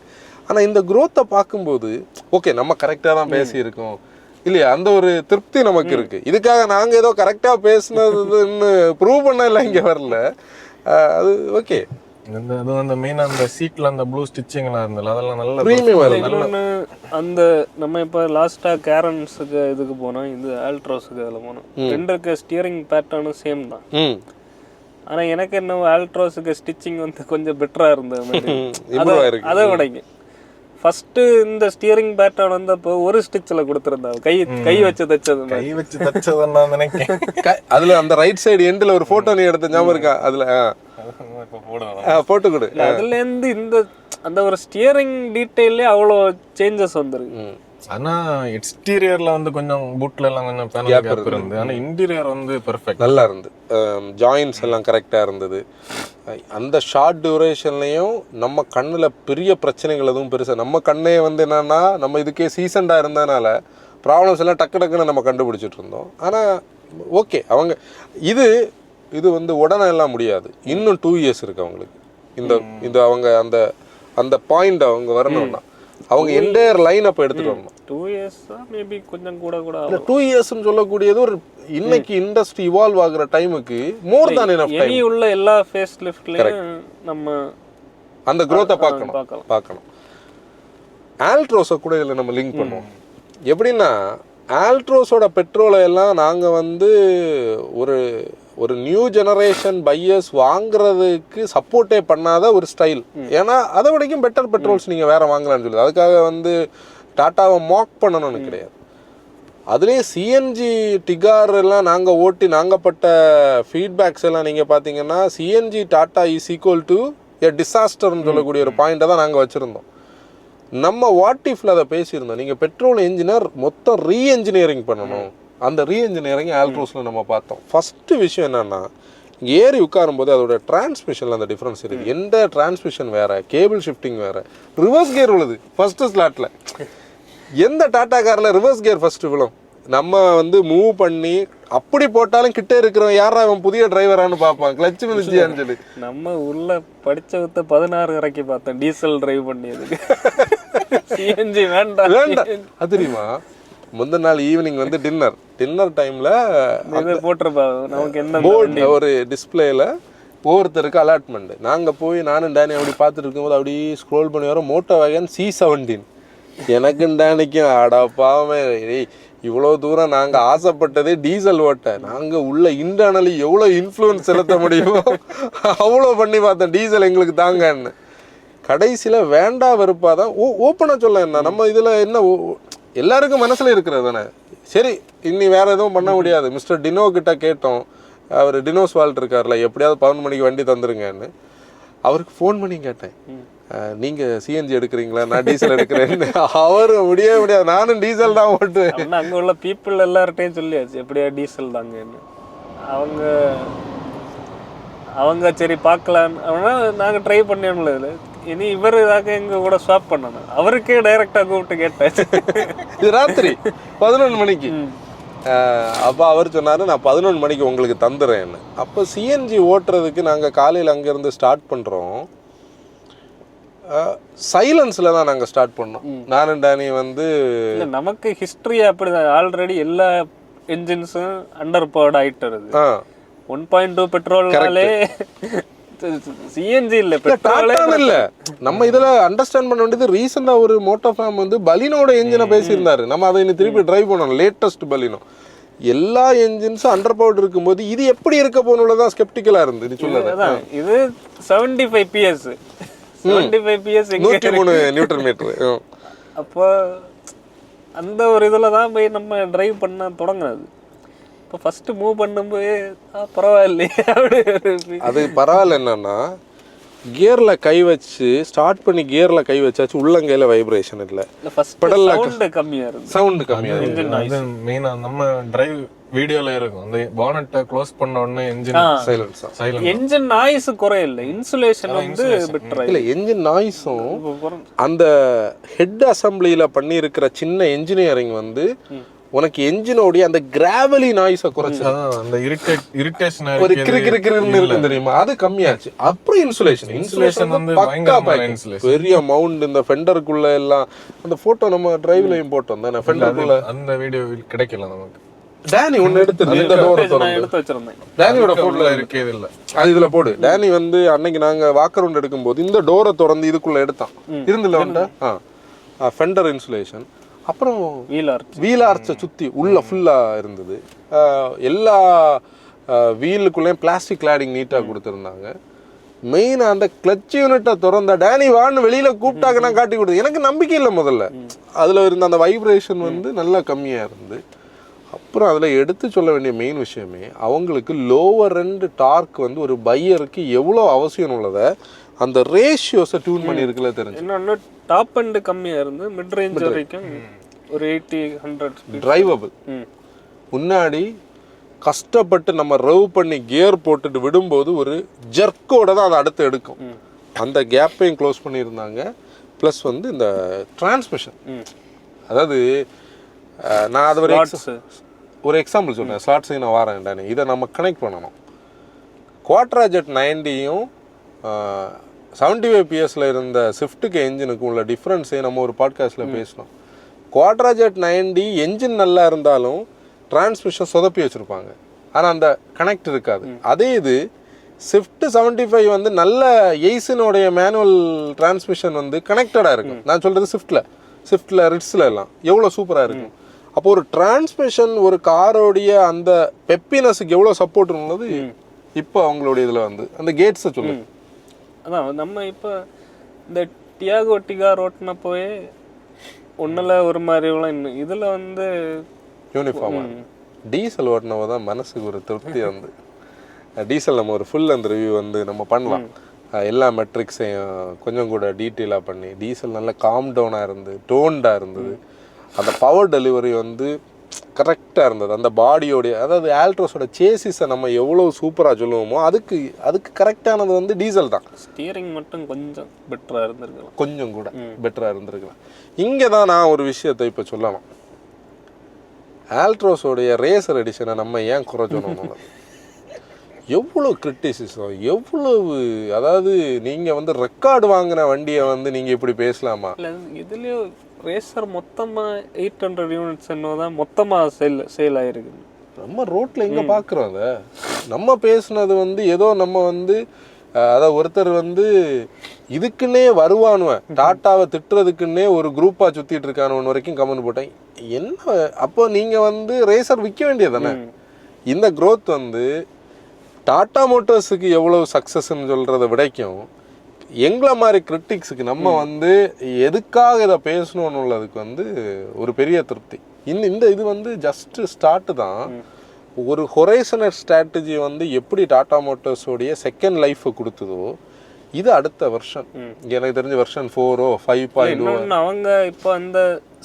ஆனால் இந்த growth-ஐ பார்க்கும்போது ஓகே நம்ம கரெக்டாக தான் பேசியிருக்கோம் இல்லையா, அந்த ஒரு திருப்தி நமக்கு இருக்குது. இதுக்காக நாங்கள் ஏதோ கரெக்டாக பேசினதுன்னு ப்ரூவ் பண்ண இல்லை, இங்கே வரல. அது ஓகே. அது அந்த மெயினாக அந்த சீட்டில் அந்த ப்ளூ ஸ்டிச்சிங்லாம் இருந்தது, அதெல்லாம் நல்ல ப்ரீமியம் வருது. இன்னொன்று அந்த நம்ம இப்போ லாஸ்ட்டாக கேரன்ஸுக்கு இதுக்கு போனோம், இது ஆல்ட்ரோஸுக்கு அதில் போனோம். ரெண்டுக்கு ஸ்டியரிங் பேட்டர்னும் சேம் தான். ஆனால் எனக்கு என்ன ஆல்ட்ரோஸுக்கு ஸ்டிச்சிங் வந்து கொஞ்சம் பெட்டராக இருந்தது. அதை விடைங்க ஃபர்ஸ்ட் இந்த ஸ்டியரிங் பேட்டர்ன் வந்து அப்போ ஒரு ஸ்டிச்சில் கொடுத்துருந்தாங்க, கை வச்சு தச்சதுன்னா நினைக்கிறேன். அதில் அந்த ரைட் சைடு எண்டில் ஒரு ஃபோட்டோ நீ எடுத்த ஞாபகம் இருக்கா? அதில் போட்டு கொடு. அதுலேருந்து இந்த அந்த ஒரு ஸ்டியரிங் டீட்டெயிலே அவ்வளோ சேஞ்சஸ் வந்துருக்கு. ஆனா எக்ஸ்டீரியர்ல வந்து கொஞ்சம் பூட்ல எல்லாம் கொஞ்சம் பேனல் கேப் இருந்து, ஆனா இன்டீரியர் வந்து பெர்ஃபெக்ட் நல்லா இருந்து. ஜாயின்ஸ் எல்லாம் கரெக்டாக இருந்தது. அந்த ஷார்ட் டியூரேஷன்லையும் நம்ம கண்ணில் பெரிய பிரச்சனைகள் எதுவும் பெருசாக, நம்ம கண்ணே வந்து என்னன்னா நம்ம இதுக்கே சீசன்டாக இருந்ததுனால ப்ராப்ளம்ஸ் எல்லாம் டக்கு டக்குன்னு நம்ம கண்டுபிடிச்சிட்டு இருந்தோம். ஆனால் ஓகே, அவங்க இது வந்து உடனே எல்லாம் முடியாது. இன்னும் 2 years இருக்கு அவங்களுக்கு. இந்த அவங்க அந்த அந்த பாயிண்ட் அவங்க வரணும்னா அவங்க என்டையர் லைன் அப்போ எடுத்துட்டு வரணும். 2 years மேபி கொஞ்சம் கூட 2 yearsன்னு சொல்லக்கூடியது ஒரு இன்னைக்கு இண்டஸ்ட்ரி இவால்வ் ஆகுற டைமுக்கு மோர் தான் எனஃப் டைம். இனி உள்ள எல்லா ஃபேஸ் லிஃப்ட்லயும் நம்ம அந்த growth-ஐ பார்க்கணும். ஆல்ட்ரோஸை கூட இதில் நம்ம லிங்க் பண்ணுவோம். எப்படின்னா ஆல்ட்ரோஸோட பெட்ரோலை எல்லாம் நாங்கள் வந்து ஒரு நியூ ஜெனரேஷன் பையர்ஸ் வாங்குறதுக்கு சப்போர்ட்டே பண்ணாத ஒரு ஸ்டைல். ஏன்னா அதை விடைக்கும் பெட்டர் பெட்ரோல்ஸ் நீங்கள் வேறு வாங்கலாம்னு சொல்லுது. அதுக்காக வந்து டாட்டாவை மாக் பண்ணணும்னு கிடையாது. அதுலேயே சிஎன்ஜி டிகார் எல்லாம் நாங்கள் ஓட்டி நாங்கள் பட்ட ஃபீட்பேக்ஸ் எல்லாம் நீங்கள் பார்த்தீங்கன்னா CNG Tata is equal to a டிசாஸ்டர்னு சொல்லக்கூடிய ஒரு பாயிண்ட்டை தான் நாங்கள் வச்சுருந்தோம். நம்ம வாட் இஃப்ல அதை பேசியிருந்தோம். நீங்கள் பெட்ரோல் இன்ஜினியர் மொத்தம் ரீஎன்ஜினியரிங் பண்ணணும். அந்த ரீஎன்ஜினியரிங் ஆல்ட்ரோஸில் நம்ம பார்த்தோம். ஃபஸ்ட்டு விஷயம் என்னென்னா, ஏறி உட்காரும்போது அதோட டிரான்ஸ்மிஷனில் அந்த டிஃப்ரென்ஸ் இருக்குது. எந்த டிரான்ஸ்மிஷன் வேறு, கேபிள் ஷிஃப்டிங் வேறு, ரிவர்ஸ் கியர் உள்ளது ஃபஸ்ட்டு ஸ்லாட்டில். எந்த டாட்டா காரில் ரிவர்ஸ் கியர் ஃபஸ்ட்டு விழும்? நம்ம வந்து மூவ் பண்ணி அப்படி போட்டாலும் கிட்டே இருக்கிறவன் யாரா அவன் புதிய டிரைவரானு பார்ப்பான், கிளச் மிதிச்சியான்னு சொல்லி. நம்ம உள்ள படிச்ச வித்த 16 வரைக்கு பார்த்தேன் டீசல் டிரைவ் பண்ணியதுக்கு. சிஎன்ஜி வேண்டாம். அது தெரியுமா, முந்தின நாள் ஈவினிங் வந்து டின்னர் டைம்ல நமக்கு என்ன போர்டு ஒரு டிஸ்பிளேல ஒவ்வொருத்தருக்கு அலாட்மெண்ட். நாங்கள் போய் நானும் டேனி அப்படி பார்த்துட்டு இருக்கும்போது அப்படியே ஸ்க்ரோல் பண்ணி வரோம். மோட்டோ வேகன் C17. எனக்கும் டேனிக்கும் ஆடா பாவமே, இவ்வளோ தூரம் நாங்கள் ஆசைப்பட்டதே டீசல் ஓட்ட. நாங்கள் உள்ள இன்டர்னலி எவ்வளோ இன்ஃப்ளூயன்ஸ் செலுத்த முடியுமோ அவ்வளோ பண்ணி பார்த்தோம், டீசல் எங்களுக்கு தாங்கன்னு. கடைசியில் வேண்டா வெறுப்பாக தான் ஓப்பனாக சொல்ல. என்ன நம்ம இதில் என்ன எல்லாருக்கும் மனசில் இருக்கிறது தானே. சரி, இன்னி வேறு எதுவும் பண்ண முடியாது. மிஸ்டர் டினோ கிட்ட கேட்டோம். அவர் டினோஸ் வால்ட் இருக்கார்ல, எப்படியாவது 11 மணிக்கு வண்டி தந்துருங்கன்னு. அவருக்கு ஃபோன் பண்ணி கேட்டேன், நீங்கள் சிஎன்ஜி எடுக்கிறீங்களா, நான் டீசல் எடுக்கிறேன்னு. அவர் முடியவே முடியாது, நானும் டீசல் தான் ஓட்டுவேன். அங்கே உள்ள பீப்புள் எல்லார்ட்டையும் சொல்லியாச்சு எப்படியா டீசல் தாங்கன்னு. அவங்க சரி பார்க்கலான்னு நாங்கள் ட்ரை பண்ணோம்ல. இதில் இனி இவர் இதாக எங்கள் கூட ஸ்வாப் பண்ணணும். அவருக்கே டைரெக்டாக கூப்பிட்டு கேட்டாச்சு. இது ராத்திரி 11 மணிக்கு. அப்போ அவர் சொன்னார், நான் 11 மணிக்கு உங்களுக்கு தந்துடுறேன்னு. அப்போ சிஎன்ஜி ஓட்டுறதுக்கு நாங்கள் காலையில் அங்கேருந்து ஸ்டார்ட் பண்ணுறோம். சைலன்ஸில் தான் நாங்கள் ஸ்டார்ட் பண்ணோம். நானும் டேனி வந்து நமக்கு ஹிஸ்ட்ரி அப்படி தான். ஆல்ரெடி எல்லா என்ஜின்ஸும் அண்டர் பவர்ட் ஆகிட்டு வருது. 1.2 பெட்ரோல்னாலே சிஎன்ஜி இல்ல டாட்டான்னு இல்ல. நம்ம இதுல அண்டர்ஸ்டாண்ட் பண்ண வேண்டியது ரீசெண்டா ஒரு மோட்டோ ஃபேம் வந்து பலினோட என்ஜினை பேசியிருந்தாரு. நம்ம அதை இன்னும் திருப்பி டிரைவ் பண்ணணும். லேட்டஸ்ட் பலினோ எல்லா என்ஜின்ஸும் அண்டர் பவர்ட் இருக்கும்போது இது எப்படி இருக்க போனதான் ஸ்கெப்டிக்கலா இருந்து நீ சொல்லுறது. இது 75 PS 75 PS 103 நியூட்டன் மீட்டர். அப்போ அந்த ஒரு இதில் தான் போய் நம்ம டிரைவ் பண்ண தொடங்குறது. இப்போ ஃபர்ஸ்ட் மூவ் பண்ணும்போது பரவாயில்லையே அப்படி. அது பரவாயில்ல என்னன்னா கியர்ல கை வச்சு ஸ்டார்ட் பண்ணி கியர்ல கை வச்சாச்சு உள்ளங்கையில வைப்ரேஷன் இல்ல. ஃபர்ஸ்ட் சவுண்ட் கம்மியா இருக்கு. சவுண்ட் கம்மியா இருக்கு. அது மெயினா நம்ம டிரைவ் வீடியோல இருக்கும். அந்த பானட்டை க்ளோஸ் பண்ண உடனே என்ஜின் சைலன்ஸ். என்ஜின் நாய்ஸ் குறையில்லை, இன்சுலேஷன் வந்து பெட்டரா இல்ல. என்ஜின் நாய்ஸும் அந்த ஹெட் அசம்பிளில பண்ணி இருக்கிற சின்ன இன்ஜினியரிங் வந்து உனக்கு என்ஜினோட அந்த கிராவலி நாய்ஸை குறைச்சு அந்த இரிட்டேஷன் ஒரு கிறுகிறுன்னு இருக்கு தெரியுமா, அது கம்மியாச்சு. அப்புறம் இன்சுலேஷன் வந்து பெரிய மவுண்ட் இந்த ஃபெண்டருக்குள்ள எல்லாம் அந்த போட்டோ நம்ம டிரைவ்லயும் போட்டோம் தானே ஃபெண்டருக்குள்ள. அந்த வீடியோ கிடைக்கல நமக்கு. டேனி ஒன்னு எடுத்து இந்த டோரை எடுத்து வச்சிருந்தேன். டேனியோட போட்டோல இருக்கே இல்ல, அது இதுல போடு. டேனி வந்து அன்னைக்கு நாங்க வாக்கர் ரவுண்ட் எடுக்கும்போது இந்த டோரை திறந்து இதுக்குள்ள எடுத்தான் இருந்துல வந்து ஃபெண்டர் இன்சுலேஷன். அப்புறம் வீல் ஆர்ச்சை சுற்றி உள்ள ஃபுல்லாக இருந்தது. எல்லா வீலுக்குள்ளேயும் பிளாஸ்டிக் கிளாடிங் நீட்டாக கொடுத்துருந்தாங்க. மெயினாக அந்த கிளச் யூனிட்டை திறந்த டேனி வான்னு வெளியில் கூப்பிட்டாக்க நான் காட்டி கொடுத்தது. எனக்கு நம்பிக்கை இல்லை முதல்ல. அதில் இருந்த அந்த வைப்ரேஷன் வந்து நல்லா கம்மியாக இருந்து. அப்புறம் அதில் எடுத்து சொல்ல வேண்டிய மெயின் விஷயமே அவங்களுக்கு லோவர் எண்ட் டார்க் வந்து ஒரு பையருக்கு எவ்வளோ அவசியம் உள்ளதை அந்த ரேஷியோஸை டியூன் பண்ணியிருக்கல தெரிஞ்சு. இன்னொன்று டாப் எண்ட் கம்மியாக இருந்து மிட் ரேஞ்ச் வரைக்கும் ஒரு 80-100 டிரைவபிள். முன்னாடி கஷ்டப்பட்டு நம்ம ரவ் பண்ணி கியர் போட்டுட்டு விடும்போது ஒரு ஜெர்க்கோட தான் அதை அடுத்து எடுக்கும். அந்த கேப்பையும் க்ளோஸ் பண்ணியிருந்தாங்க. ப்ளஸ் வந்து இந்த டிரான்ஸ்மிஷன், அதாவது நான் அது ஒரு எக்ஸாம்பிள் சொன்னேன். ஸ்லாட்ஸையும் நான் வரேன். இதை நம்ம கனெக்ட் பண்ணணும். குவாட்ராஜெட் 90யும் 75 PS இருந்த ஸ்விஃப்ட்டுக்கு என்ஜினுக்கு உள்ள டிஃப்ரென்ஸை நம்ம ஒரு பாட்காஸ்ட்டில் பேசணும். குவாட்ராஜெட் 90 என்ஜின் நல்லா இருந்தாலும் டிரான்ஸ்மிஷன் சொதப்பி வச்சுருப்பாங்க, ஆனால் அந்த கனெக்ட் இருக்காது. அதே இது ஸ்விஃப்ட் 75 வந்து நல்ல எய்ஸினுடைய மேனுவல் டிரான்ஸ்மிஷன் வந்து கனெக்டடாக இருக்கும். நான் சொல்கிறது ஸ்விஃப்ட்டில் ரிட்ஸில் எல்லாம் எவ்வளோ சூப்பராக இருக்கும். அப்போ ஒரு டிரான்ஸ்மிஷன் ஒரு காரோடைய அந்த பெப்பினஸுக்கு எவ்வளோ சப்போர்ட் உள்ளது இப்போ அவங்களுடைய இதில் வந்து அந்த கேட்ஸை சொல்லுங்க. அதான் நம்ம இப்போ இந்த டியாகோ டிகார் ஓட்டின போய் ஒன்றில் ஒரு மாதிரி இன்னும் இதில் வந்து யூனிஃபார்மாக டீசல் ஓட்டினவ தான் மனசுக்கு ஒரு திருப்தி வந்து. டீசல் நம்ம ஒரு ஃபுல் அந்த ரிவ்யூ வந்து நம்ம பண்ணலாம். எல்லா மெட்ரிக்ஸையும் கொஞ்சம் கூட டீட்டெயிலாக பண்ணி டீசல் நல்லா காம் டவுனாக இருந்து டோன்டாக இருந்தது. அந்த பவர் டெலிவரி வந்து கரெக்டாக இருந்தது. அந்த பாடியோடைய அதாவது ஆல்ட்ரோஸோட சேசிஸை நம்ம எவ்வளோ சூப்பராக சொல்லுவோமோ அதுக்கு கரெக்டானது வந்து டீசல் தான். ஸ்டியரிங் மட்டும் கொஞ்சம் பெட்டராக இருந்திருக்கலாம், கொஞ்சம் கூட பெட்டராக இருந்திருக்கலாம். இங்கே தான் நான் ஒரு விஷயத்தை இப்போ சொல்லலாம். ஆல்ட்ரோஸோடைய ரேசர் எடிஷனை நம்ம ஏன் குறை சொல்லணும்? எவ்வளோ கிரிட்டிசிசம், எவ்வளவு, அதாவது நீங்கள் வந்து ரெக்கார்டு வாங்கின வண்டியை வந்து நீங்கள் இப்படி பேசலாமா? இல்லை இதுலேயும் ரேசர் மொத்தமாக 800 யூனிட்ஸ் என்னதான் மொத்தமாக சேல் ஆகிருக்கு. நம்ம ரோட்டில் எங்கே பார்க்குறோம் அதை? நம்ம பேசுனது வந்து ஏதோ நம்ம வந்து அதாவது ஒருத்தர் வந்து இதுக்குன்னே வருவானுவன் டாட்டாவை திட்டுறதுக்குன்னே ஒரு குரூப்பாக சுற்றிட்டு இருக்கானு வரைக்கும் கமெண்ட் போட்டேன். என்ன அப்போ நீங்கள் வந்து ரேசர் விற்க வேண்டியது தானே? இந்த க்ரோத் வந்து டாட்டா மோட்டார்ஸுக்கு எவ்வளோ சக்ஸஸ்ன்னு சொல்கிறத விடைக்கும் எங்களை மாதிரி கிரிட்டிக்ஸுக்கு நம்ம வந்து எதுக்காக இதை பேசணும்னு உள்ளதுக்கு வந்து ஒரு பெரிய திருப்தி. இந்த இது வந்து ஜஸ்ட் ஸ்டார்ட் தான். ஒரு ஹொரைசனர் ஸ்ட்ராட்டஜி வந்து எப்படி டாடா மோட்டார்ஸோடைய செகண்ட் லைஃபை கொடுத்ததோ இது அடுத்த வெர்ஷன். எனக்கு தெரிஞ்ச வெர்ஷன் 4 5.0. அவங்க இப்போ அந்த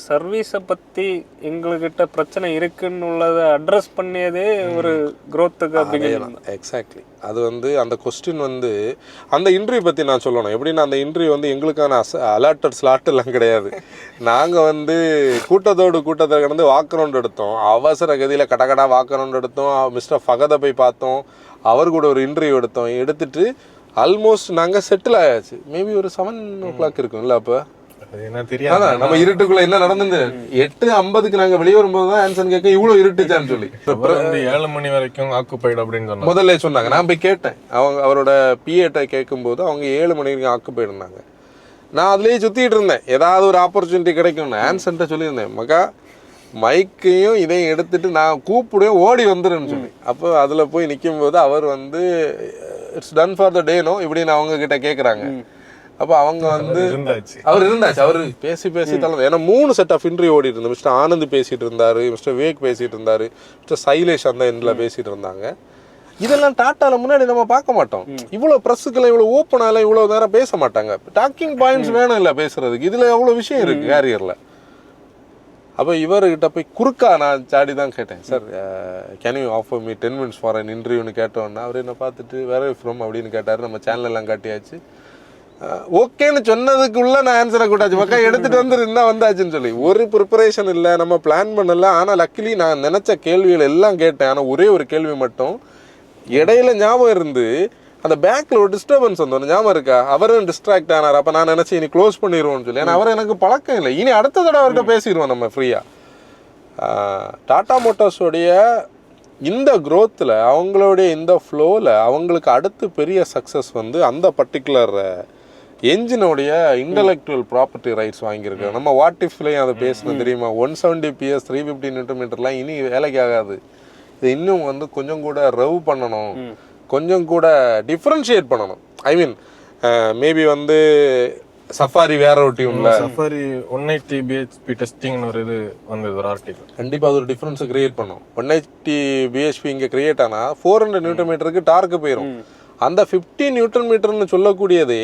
சர்வீஸை பற்றி எங்ககிட்ட பிரச்சனை இருக்குன்னு உள்ளதை அட்ரஸ் பண்ணியதே ஒரு க்ரோத்துக்கு அப்படின்னு. எக்ஸாக்ட்லி. அது வந்து அந்த கொஸ்டின் வந்து அந்த இன்டர்வியூ பற்றி நான் சொல்லணும். எப்படின்னா அந்த இன்டர்வியூ வந்து எங்களுக்கான அலாட்டட் ஸ்லாட் எல்லாம் கிடையாது. நாங்கள் வந்து கூட்டத்தில் கடந்து வாக் ரவுண்ட் எடுத்தோம். அவசர கதியில் கடகடா வாக் ரவுண்ட் எடுத்தோம். மிஸ்டர் ஃபகதை போய் பார்த்தோம். அவர் கூட ஒரு இன்டர்வியூ எடுத்துட்டு ஆல்மோஸ்ட் நாங்கள் செட்டில் ஆயாச்சு. மேபி ஒரு 7 o'clock இருக்கும் இல்லை? அப்போ அது என்ன தெரியாது. நம்ம இருட்டுக்குள்ள என்ன நடந்தது 8:50 நாங்க வெளியே வரும்போது தான் ஆன்சர் கேட்க இவ்வளவு இருட்டுச்சான்னு சொல்லி அவர் வந்து 7 மணி வரைக்கும் ஆக்குபைடு அப்படின்னு சொன்னாங்க. முதல்ல சொன்னாங்க. நான் போய் கேட்டேன், அவரோட பிஏட்ட கேட்கும்போது அவங்க 7 மணி வரைக்கும் ஆக்குபைடு இருந்தாங்க. நான் அதுலயே சுத்திட்டு இருந்தேன், ஏதாவது ஒரு ஆப்பர்ச்சுனிட்டி கிடைக்கும்னு ஆன்சர்ட்ட சொல்லியிருந்தேன், மகா மைக்கையும் இதையும் எடுத்துட்டு நான் கூப்பிடுவேன் ஓடி வந்துருன்னு சொல்லி. அப்போ அதுல போய் நிற்கும் போது அவர் வந்து இட்ஸ் டன் ஃபார் த டேனோ இப்படின்னு அவங்க கிட்ட கேட்குறாங்க. அப்போ அவங்க வந்து அவர் இருந்தாச்சு, அவர் பேசி தளர்ந்து. ஏன்னா 3 செட் ஆஃப் இன்டர்வியூ ஓடிட்டு இருந்தது. மிஸ்டர் ஆனந்த் பேசிட்டு இருந்தாரு, மிஸ்டர் விவேக் பேசிட்டு இருந்தாரு, மிஸ்டர் சைலேஷ் அந்த எண்ணில் பேசிட்டு இருந்தாங்க. இதெல்லாம் டாட்டால முன்னாடி நம்ம பார்க்க மாட்டோம். இவ்வளவு ப்ரெஸ்ஸுக்கெல்லாம் இவ்வளவு ஓப்பனால இவ்வளவு நேரம் பேச மாட்டாங்க. டாக்கிங் பாயிண்ட்ஸ் வேணும் இல்லை பேசுறதுக்கு. இதுல எவ்வளவு விஷயம் இருக்கு கேரியர்ல. அப்போ இவர்கிட்ட போய் குறுக்கா நான் சாடி தான் கேட்டேன், sir can you offer me 10 minutes for an இன்டர்வியூன்னு கேட்டோன்னா அவர் என்ன பார்த்துட்டு வேற ஃப்ரம் அப்படின்னு கேட்டார். நம்ம சேனல் எல்லாம் காட்டியாச்சு. ஓகேன்னு சொன்னதுக்குள்ள நான் ஆன்சரை கூட்டாச்சு, மக்கா எடுத்துட்டு வந்துருந்தா வந்தாச்சுன்னு சொல்லி. ஒரு ப்ரிப்பரேஷன் இல்லை, நம்ம பிளான் பண்ணல. ஆனால் லக்கிலி நான் நினைச்ச கேள்விகள் எல்லாம் கேட்டேன். ஆனால் ஒரே ஒரு கேள்வி மட்டும் இடையில ஞாபகம் இருந்து அந்த பேக்ல ஒரு டிஸ்டர்பன்ஸ் வந்து ஞாபகம் இருக்கா, அவரும் டிஸ்ட்ராக்ட் ஆனார். அப்போ நான் நினைச்சேன் இனி க்ளோஸ் பண்ணிடுவோம்னு சொல்லி. ஏன்னா அவர் எனக்கு பழக்கம் இல்லை, இனி அடுத்த தடவை அவர்கிட்ட பேசிடுவோம் நம்ம ஃப்ரீயா. டாடா மோட்டார்ஸோடைய இந்த க்ரோத்தில், அவங்களுடைய இந்த ஃப்ளோவில் அவங்களுக்கு அடுத்து பெரிய சக்ஸஸ் வந்து அந்த பர்டிகுலர் என்ஜினுடைய இன்டலெக்சுவல் ப்ராப்பர்ட்டி ரைட்ஸ் வாங்கியிருக்காங்க. நம்ம வாட் இஃப்லையும் அதை பேசணும் தெரியுமா, 170 PS 350 Nm இனி வேலைக்கு ஆகாது. இது இன்னும் வந்து கொஞ்சம் கூட ரவ் பண்ணணும், கொஞ்சம் கூட டிஃப்ரென்ஷியேட் பண்ணணும். ஐ மீன் மேபி வந்து சஃபாரி வேற ஒரு டியூன்ல சஃபாரி 180 bhp டெஸ்டிங்னு ஒரு இது வந்தது, ஒரு ஆர்டிகல். கண்டிப்பா அது ஒரு டிஃபரன்ஸ் கிரியேட் பண்ணும். 180 bhp இங்க கிரியேட் ஆனா 400 Nm டார்க்கு போயிடும். அந்த 50 Nm சொல்லக்கூடியது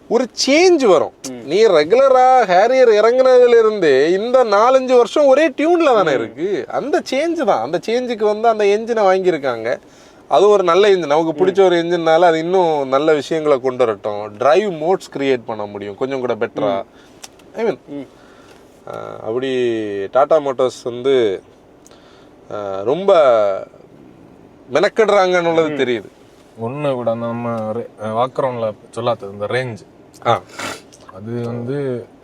ஒரு சேஞ்ச் வரும். நீ ரெகுலரா ஹேரியர் இறங்குனதுல இருந்து இந்த 4-5 வருஷம் ஒரே டியூன்ல தானே இருக்கு. அந்த சேஞ்ச் தான், அந்த சேஞ்சுக்கு வந்து அந்த என்ஜினை வாங்கியிருக்காங்க. அது ஒரு நல்ல இன்ஜின், நமக்கு பிடிச்ச ஒரு இன்ஜின்னால அது இன்னும் நல்ல விஷயங்களை கொண்டு வரட்டும். டிரைவ் மோட்ஸ் கிரியேட் பண்ண முடியும் கொஞ்சம் கூட பெட்டரா. ஐ மீன் அப்படி டாடா மோட்டார்ஸ் வந்து ரொம்ப மெனக்கெடுறாங்கன்னு தெரியுது. ஒன்று கூட நம்ம வாக்கரவுன்ல சொல்லாதது இந்த ரேஞ்ச், அது வந்து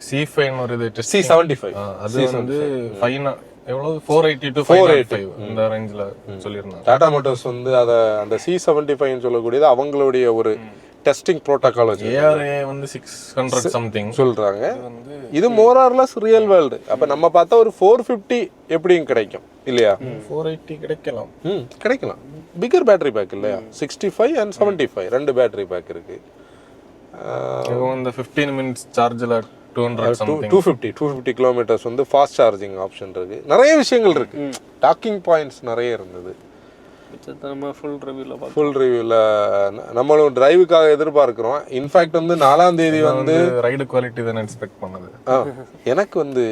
C5 ஒரு இது C75 அது வந்து எவ்வளவு 480 to 585 இந்த ரேஞ்சில் சொல்லியிருந்தாங்க. டாடா மோட்டார்ஸ் வந்து அதை அந்த C75 சொல்லக்கூடியது அவங்களுடைய ஒரு டெஸ்டிங் ப்ரோட்டோகாலஜி. ARA வந்து 600 சம்திங் சொல்றாங்க. இது more or less real world. அப்ப நம்ம பார்த்தா ஒரு 450 எப்படியும் கிடைக்கும் இல்லையா, 480 கிடைக்கலாம். கிடைக்கலாம். பிகர் பேட்டரி பேக் இல்லையா, 65 and 75 ரெண்டு பேட்டரி பேக் இருக்கு. இந்த 15 minutes சார்ஜில் 250 கிலோமீட்டர்ஸ் வந்து ஃபாஸ்ட் சார்ஜிங் ஆப்ஷன் இருக்கு. நிறைய விஷயங்கள் இருக்கு, டாக்கிங் பாயிண்ட்ஸ் நிறைய இருந்தது. ஃபுல் ரிவ்யூல நம்மளும் டிரைவுக்காக எதிர்பார்க்கிறோம். இன்ஃபேக்ட் வந்து 4ஆம் தேதி வந்து ரைடு குவாலிட்டி தான் எக்ஸ்பெக்ட் பண்ணது. எனக்கு வந்து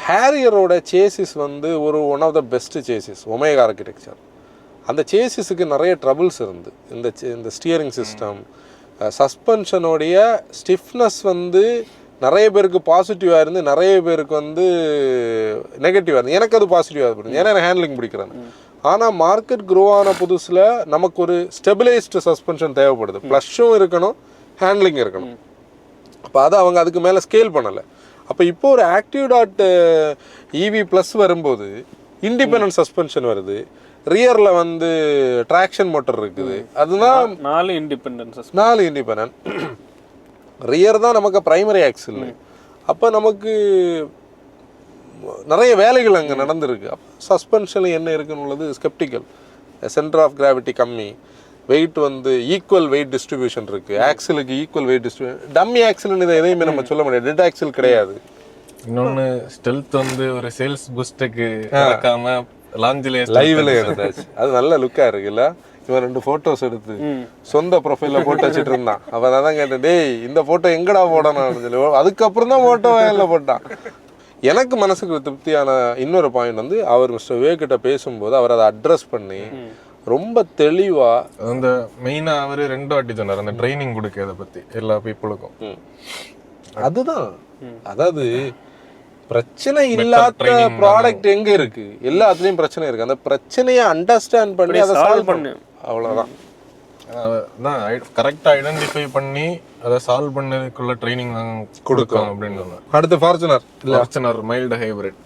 ஹேரியரோட சேசிஸ் வந்து ஒரு one of the best chassis, Omega architecture. அந்த சேசிஸுக்கு நிறைய ட்ரபிள்ஸ் இருந்து இந்த ஸ்டியரிங் சிஸ்டம், சஸ்பென்ஷனுடைய ஸ்டிஃப்னஸ் வந்து நிறைய பேருக்கு பாசிட்டிவாக இருந்து நிறைய பேருக்கு வந்து நெகட்டிவாக இருந்து. எனக்கு அது பாசிட்டிவாக இருக்கு, ஏன்னா எனக்கு ஹேண்ட்லிங் பிடிக்கிறேன். ஆனால் மார்க்கெட் க்ரோ ஆன புதுசில் நமக்கு ஒரு ஸ்டெபிளைஸ்டு சஸ்பென்ஷன் தேவைப்படுது. ப்ளஷ்ஷும் இருக்கணும், ஹேண்ட்லிங் இருக்கணும். அப்போ அதை அவங்க அதுக்கு மேலே ஸ்கேல் பண்ணலை. அப்போ இப்போ ஒரு Activ.EV ப்ளஸ் வரும்போது இண்டிபெண்டன்ட் சஸ்பென்ஷன் வருது, ரியர்ல வந்து ட்ராக்ஷன் மோட்டர் இருக்குது. அதுதான் 4 இண்டிபெண்டன்ஸ், 4 இண்டிபெண்டன்ட். ரியர் தான் நமக்கு பிரைமரி ஆக்சில். அப்போ நமக்கு நிறைய வேலைகள் அங்கே நடந்திருக்கு. சஸ்பென்ஷன் என்ன இருக்குன்னு உள்ளது ஸ்கெப்டிக்கல். சென்டர் ஆஃப் கிராவிட்டி கம்மி, வெயிட் வந்து ஈக்குவல் வெயிட் டிஸ்ட்ரிபியூஷன் இருக்கு, ஆக்சிலுக்கு ஈக்குவல் வெயிட் டிஸ்ட்ரிபியூஷன். டம்மி ஆக்சில்னு இதை எதையுமே நம்ம சொல்ல முடியாது, டெட் ஆக்சில் கிடையாது. இன்னொன்று ஸ்டெல்த் வந்து ஒரு சேல்ஸ் பூஸ்டுக்கு நடக்காம லாஞ்சிலே லைவ்ல எடுத்தாச்சு. அது நல்ல லுக்கா இருக்குல்ல. இவன் 2 போட்டோஸ் எடுத்து சொந்த ப்ரொஃபைல்ல போட்டு வச்சுட்டு இருந்தான். அவன் தான் கேட்டேன், டேய் இந்த போட்டோ எங்கடா போடணும் சொல்லி. அதுக்கப்புறம் தான் போட்டோ வயல்ல போட்டான். எனக்கு மனசுக்கு திருப்தியான இன்னொரு பாயிண்ட் வந்து அவர் மிஸ்டர் விவேக் கிட்ட பேசும்போது அவர் அதை அட்ரஸ் பண்ணி ரொம்ப தெளிவா அந்த மெயினா அவர் 2 வாட்டி சொன்னார் அந்த ட்ரைனிங் கொடுக்கிறத பத்தி எல்லா பீப்புளுக்கும். அதுதான், அதாவது பிரச்சனை இல்லாத ப்ராடக்ட் எங்க இருக்கு, எல்லாத்துலயும் பிரச்சனை இருக்கு. அந்த பிரச்சனையை அண்டர்ஸ்டாண்ட் பண்ணி அதை சால்வ் பண்ணு, அவ்வளவுதான். அதான் கரெக்டாக ஐடென்டிஃபை பண்ணி அதை சால்வ் பண்ணதுக்குள்ள ட்ரைனிங் கொடுக்கும் அப்படின்னு சொன்னேன். அடுத்து ஃபார்ச்சுனர் ஃபார்ச்சுனர் மைல்டு ஹைபிரிட்.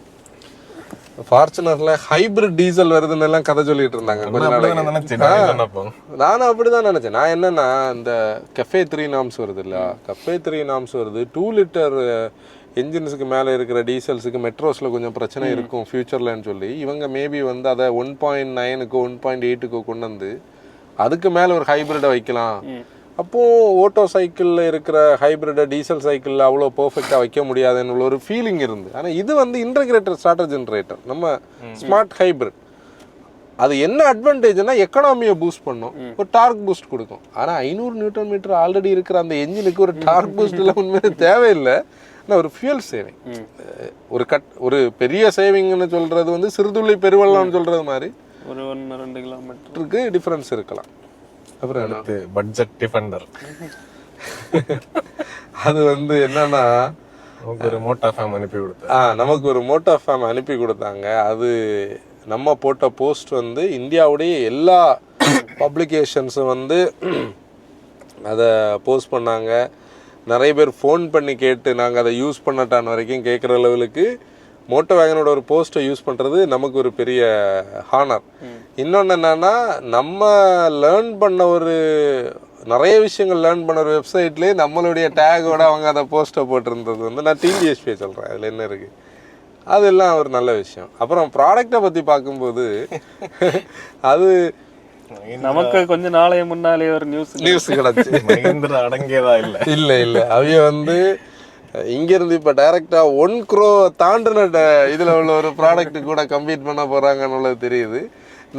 ஃபார்ச்சுனர்ல ஹைபிரிட் டீசல் வருதுன்னு எல்லாம் கதை சொல்லிட்டு இருந்தாங்க கொஞ்ச நாளைக்கு. நானும் அப்படிதான் நினைச்சேன். நான் என்னன்னா இந்த கஃபே 3 நாம்ஸ் வருது இல்ல, கஃபே 3 நாம்ஸ் வருது 2 லிட்டர் என்ஜின்ஸுக்கு மேலே இருக்கிற டீசல்ஸுக்கு மெட்ரோஸில் கொஞ்சம் பிரச்சனை இருக்கும் ஃபியூச்சர்லன்னு சொல்லி இவங்க மேபி வந்து அதை 1.9க்கோ 1.8க்கோ கொண்டு வந்து அதுக்கு மேலே ஒரு ஹைபிரிடை வைக்கலாம். அப்போது ஓட்டோ சைக்கிளில் இருக்கிற ஹைபிரிடை டீசல் சைக்கிளில் அவ்வளோ பர்ஃபெக்டாக வைக்க முடியாதுன்னு ஒரு ஃபீலிங் இருந்து. ஆனால் இது வந்து இன்டகிரேட்டர் ஸ்டார்டர் ஜென்ரேட்டர், நம்ம ஸ்மார்ட் ஹைபிரிட். அது என்ன அட்வான்டேஜ்னா எக்கனாமியை பூஸ்ட் பண்ணும், ஒரு டார்க் பூஸ்ட் கொடுக்கும். ஆனால் 500 நியூட்டன் மீட்டர் ஆல்ரெடி இருக்கிற அந்த என்ஜினுக்கு ஒரு டார்க் பூஸ்ட் எல்லாம் உண்மையிலே தேவையில்லை. ஆனால் ஒரு ஃபியூல் சேவிங், ஒரு பெரிய சேவிங்னு சொல்கிறது வந்து சிறுதுளி பெருவெள்ளம்னு சொல்கிறது மாதிரி ஒரு 1-2 கிலோமீட்டருக்கு டிஃப்ரென்ஸ் இருக்கலாம். அப்புறம் அடுத்து பட்ஜெட் டிஃபெண்டர். அது வந்து என்னன்னா ஒரு மோட்டா ஃபேம் அனுப்பி கொடுத்தாங்க. நமக்கு ஒரு மோட்டா ஃபேம் அனுப்பி கொடுத்தாங்க. அது நம்ம போட்ட போஸ்ட் வந்து இந்தியாவுடைய எல்லா பப்ளிகேஷன்ஸும் வந்து அதை போஸ்ட் பண்ணாங்க. நிறைய பேர் ஃபோன் பண்ணி கேட்டு நாங்கள் அதை யூஸ் பண்ணட்டான் வரைக்கும் கேட்குற லெவலுக்கு மோட்டோ வேகனோட ஒரு போஸ்ட்டை யூஸ் பண்ணுறது நமக்கு ஒரு பெரிய ஹானர். இன்னொன்று என்னன்னா நம்ம லேர்ன் பண்ண நிறைய விஷயங்கள் லேர்ன் பண்ண ஒரு வெப்சைட்லேயே நம்மளுடைய டேகோட அவங்க அதை போஸ்ட்டை போட்டிருந்தது வந்து நான் டிடிஎஸ்பியை சொல்கிறேன். அதில் என்ன இருக்குது, அதெல்லாம் ஒரு நல்ல விஷயம். அப்புறம் ப்ராடக்டை பற்றி பார்க்கும்போது அது நமக்கு கொஞ்ச நாளைய முன்னாலே ஒரு நியூஸ் கிடச்சி மஹிந்திரா அடங்கியதா இல்லை அவைய வந்து இங்கேருந்து இப்போ டைரெக்டாக 1 crore தாண்டின இதில் உள்ள ஒரு ப்ராடக்ட் கூட கம்ப்ளீட் பண்ண போகிறாங்கன்னு தெரியுது.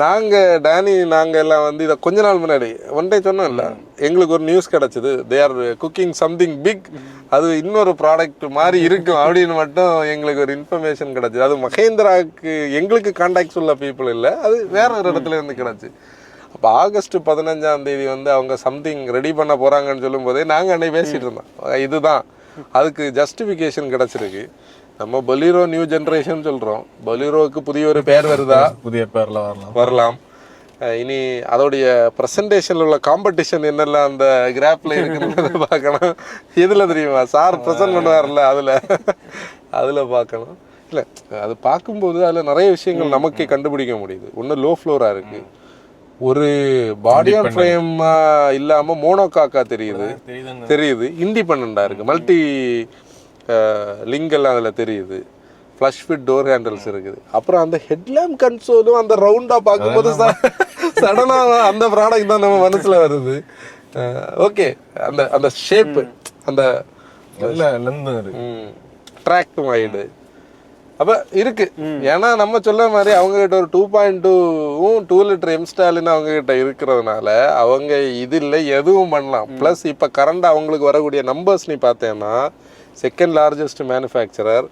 நாங்கள் எல்லாம் வந்து இதை கொஞ்ச நாள் முன்னாடி ஒன் டே சொன்னோம் இல்லை, எங்களுக்கு ஒரு நியூஸ் கிடச்சிது. They are cooking something big, அது இன்னொரு ப்ராடக்ட் மாதிரி இருக்கும் அப்படின்னு மட்டும் எங்களுக்கு ஒரு இன்ஃபர்மேஷன் கிடச்சிது. அது மஹேந்திராவுக்கு எங்களுக்கு கான்டாக்ட்ஸ் உள்ள பீப்புள் இல்லை, அது வேற ஒரு இடத்துல இருந்து கிடச்சி. அப்போ ஆகஸ்ட் 15ஆம் தேதி வந்து அவங்க சம்திங் ரெடி பண்ண போகிறாங்கன்னு சொல்லும் போதே நாங்கள் அன்னைக்கு பேசிகிட்டு இருந்தோம். இதுதான் அதுக்கு ஜஸ்டிஃபிகேஷன் கிடச்சிருக்கு. நம்ம பொலீரோ நியூ ஜென்ரேஷன் சொல்கிறோம், பொலீரோவுக்கு புதிய ஒரு பேர் வருதா, புதிய பேரில் வரலாம். இனி அதோடைய ப்ரெசன்டேஷனில் உள்ள காம்படிஷன் என்னெல்லாம் அந்த கிராஃபில் இருக்குன்னு பார்க்கணும். எதில் தெரியுமா சார் ப்ரெசென்ட் பண்ணுவார்ல, அதில் பார்க்கணும். இல்லை அது பார்க்கும்போது அதில் நிறைய விஷயங்கள் நமக்கே கண்டுபிடிக்க முடியுது. ஒன்று லோ ஃப்ளோராக இருக்குது, ஒரு பாடி ஆன் ஃப்ரேம் இல்லாமல் மோனோகாக்கா தெரியுது, இண்டிபெண்டா இருக்குது, மல்டி லிங்க் எல்லாம் அதில் தெரியுது, ஃப்ளஷ் ஃபிட் டோர் ஹேண்டில்ஸ் இருக்குது. அப்புறம் அந்த ஹெட்லேம்ப் கன்சோலும் அந்த ரவுண்டாக பார்க்கும்போது சடனாக அந்த ப்ராடக்ட் தான் நம்ம மனசில் வருது. ஓகே, அந்த ஷேப்பு, அந்த ட்ராக்ட் மைடு அப்போ இருக்கு. ஏன்னா நம்ம சொல்ல மாதிரி அவங்ககிட்ட ஒரு 2.2வும் 2 லிட்டர் எம்ஸ்டாலின்னு அவங்ககிட்ட இருக்கிறதுனால அவங்க இது இல்லை எதுவும் பண்ணலாம். ப்ளஸ் இப்போ கரண்ட் அவங்களுக்கு வரக்கூடிய நம்பர்ஸ் நீ பார்த்தேன்னா செகண்ட் லார்ஜஸ்ட் மேனுஃபேக்சரர்,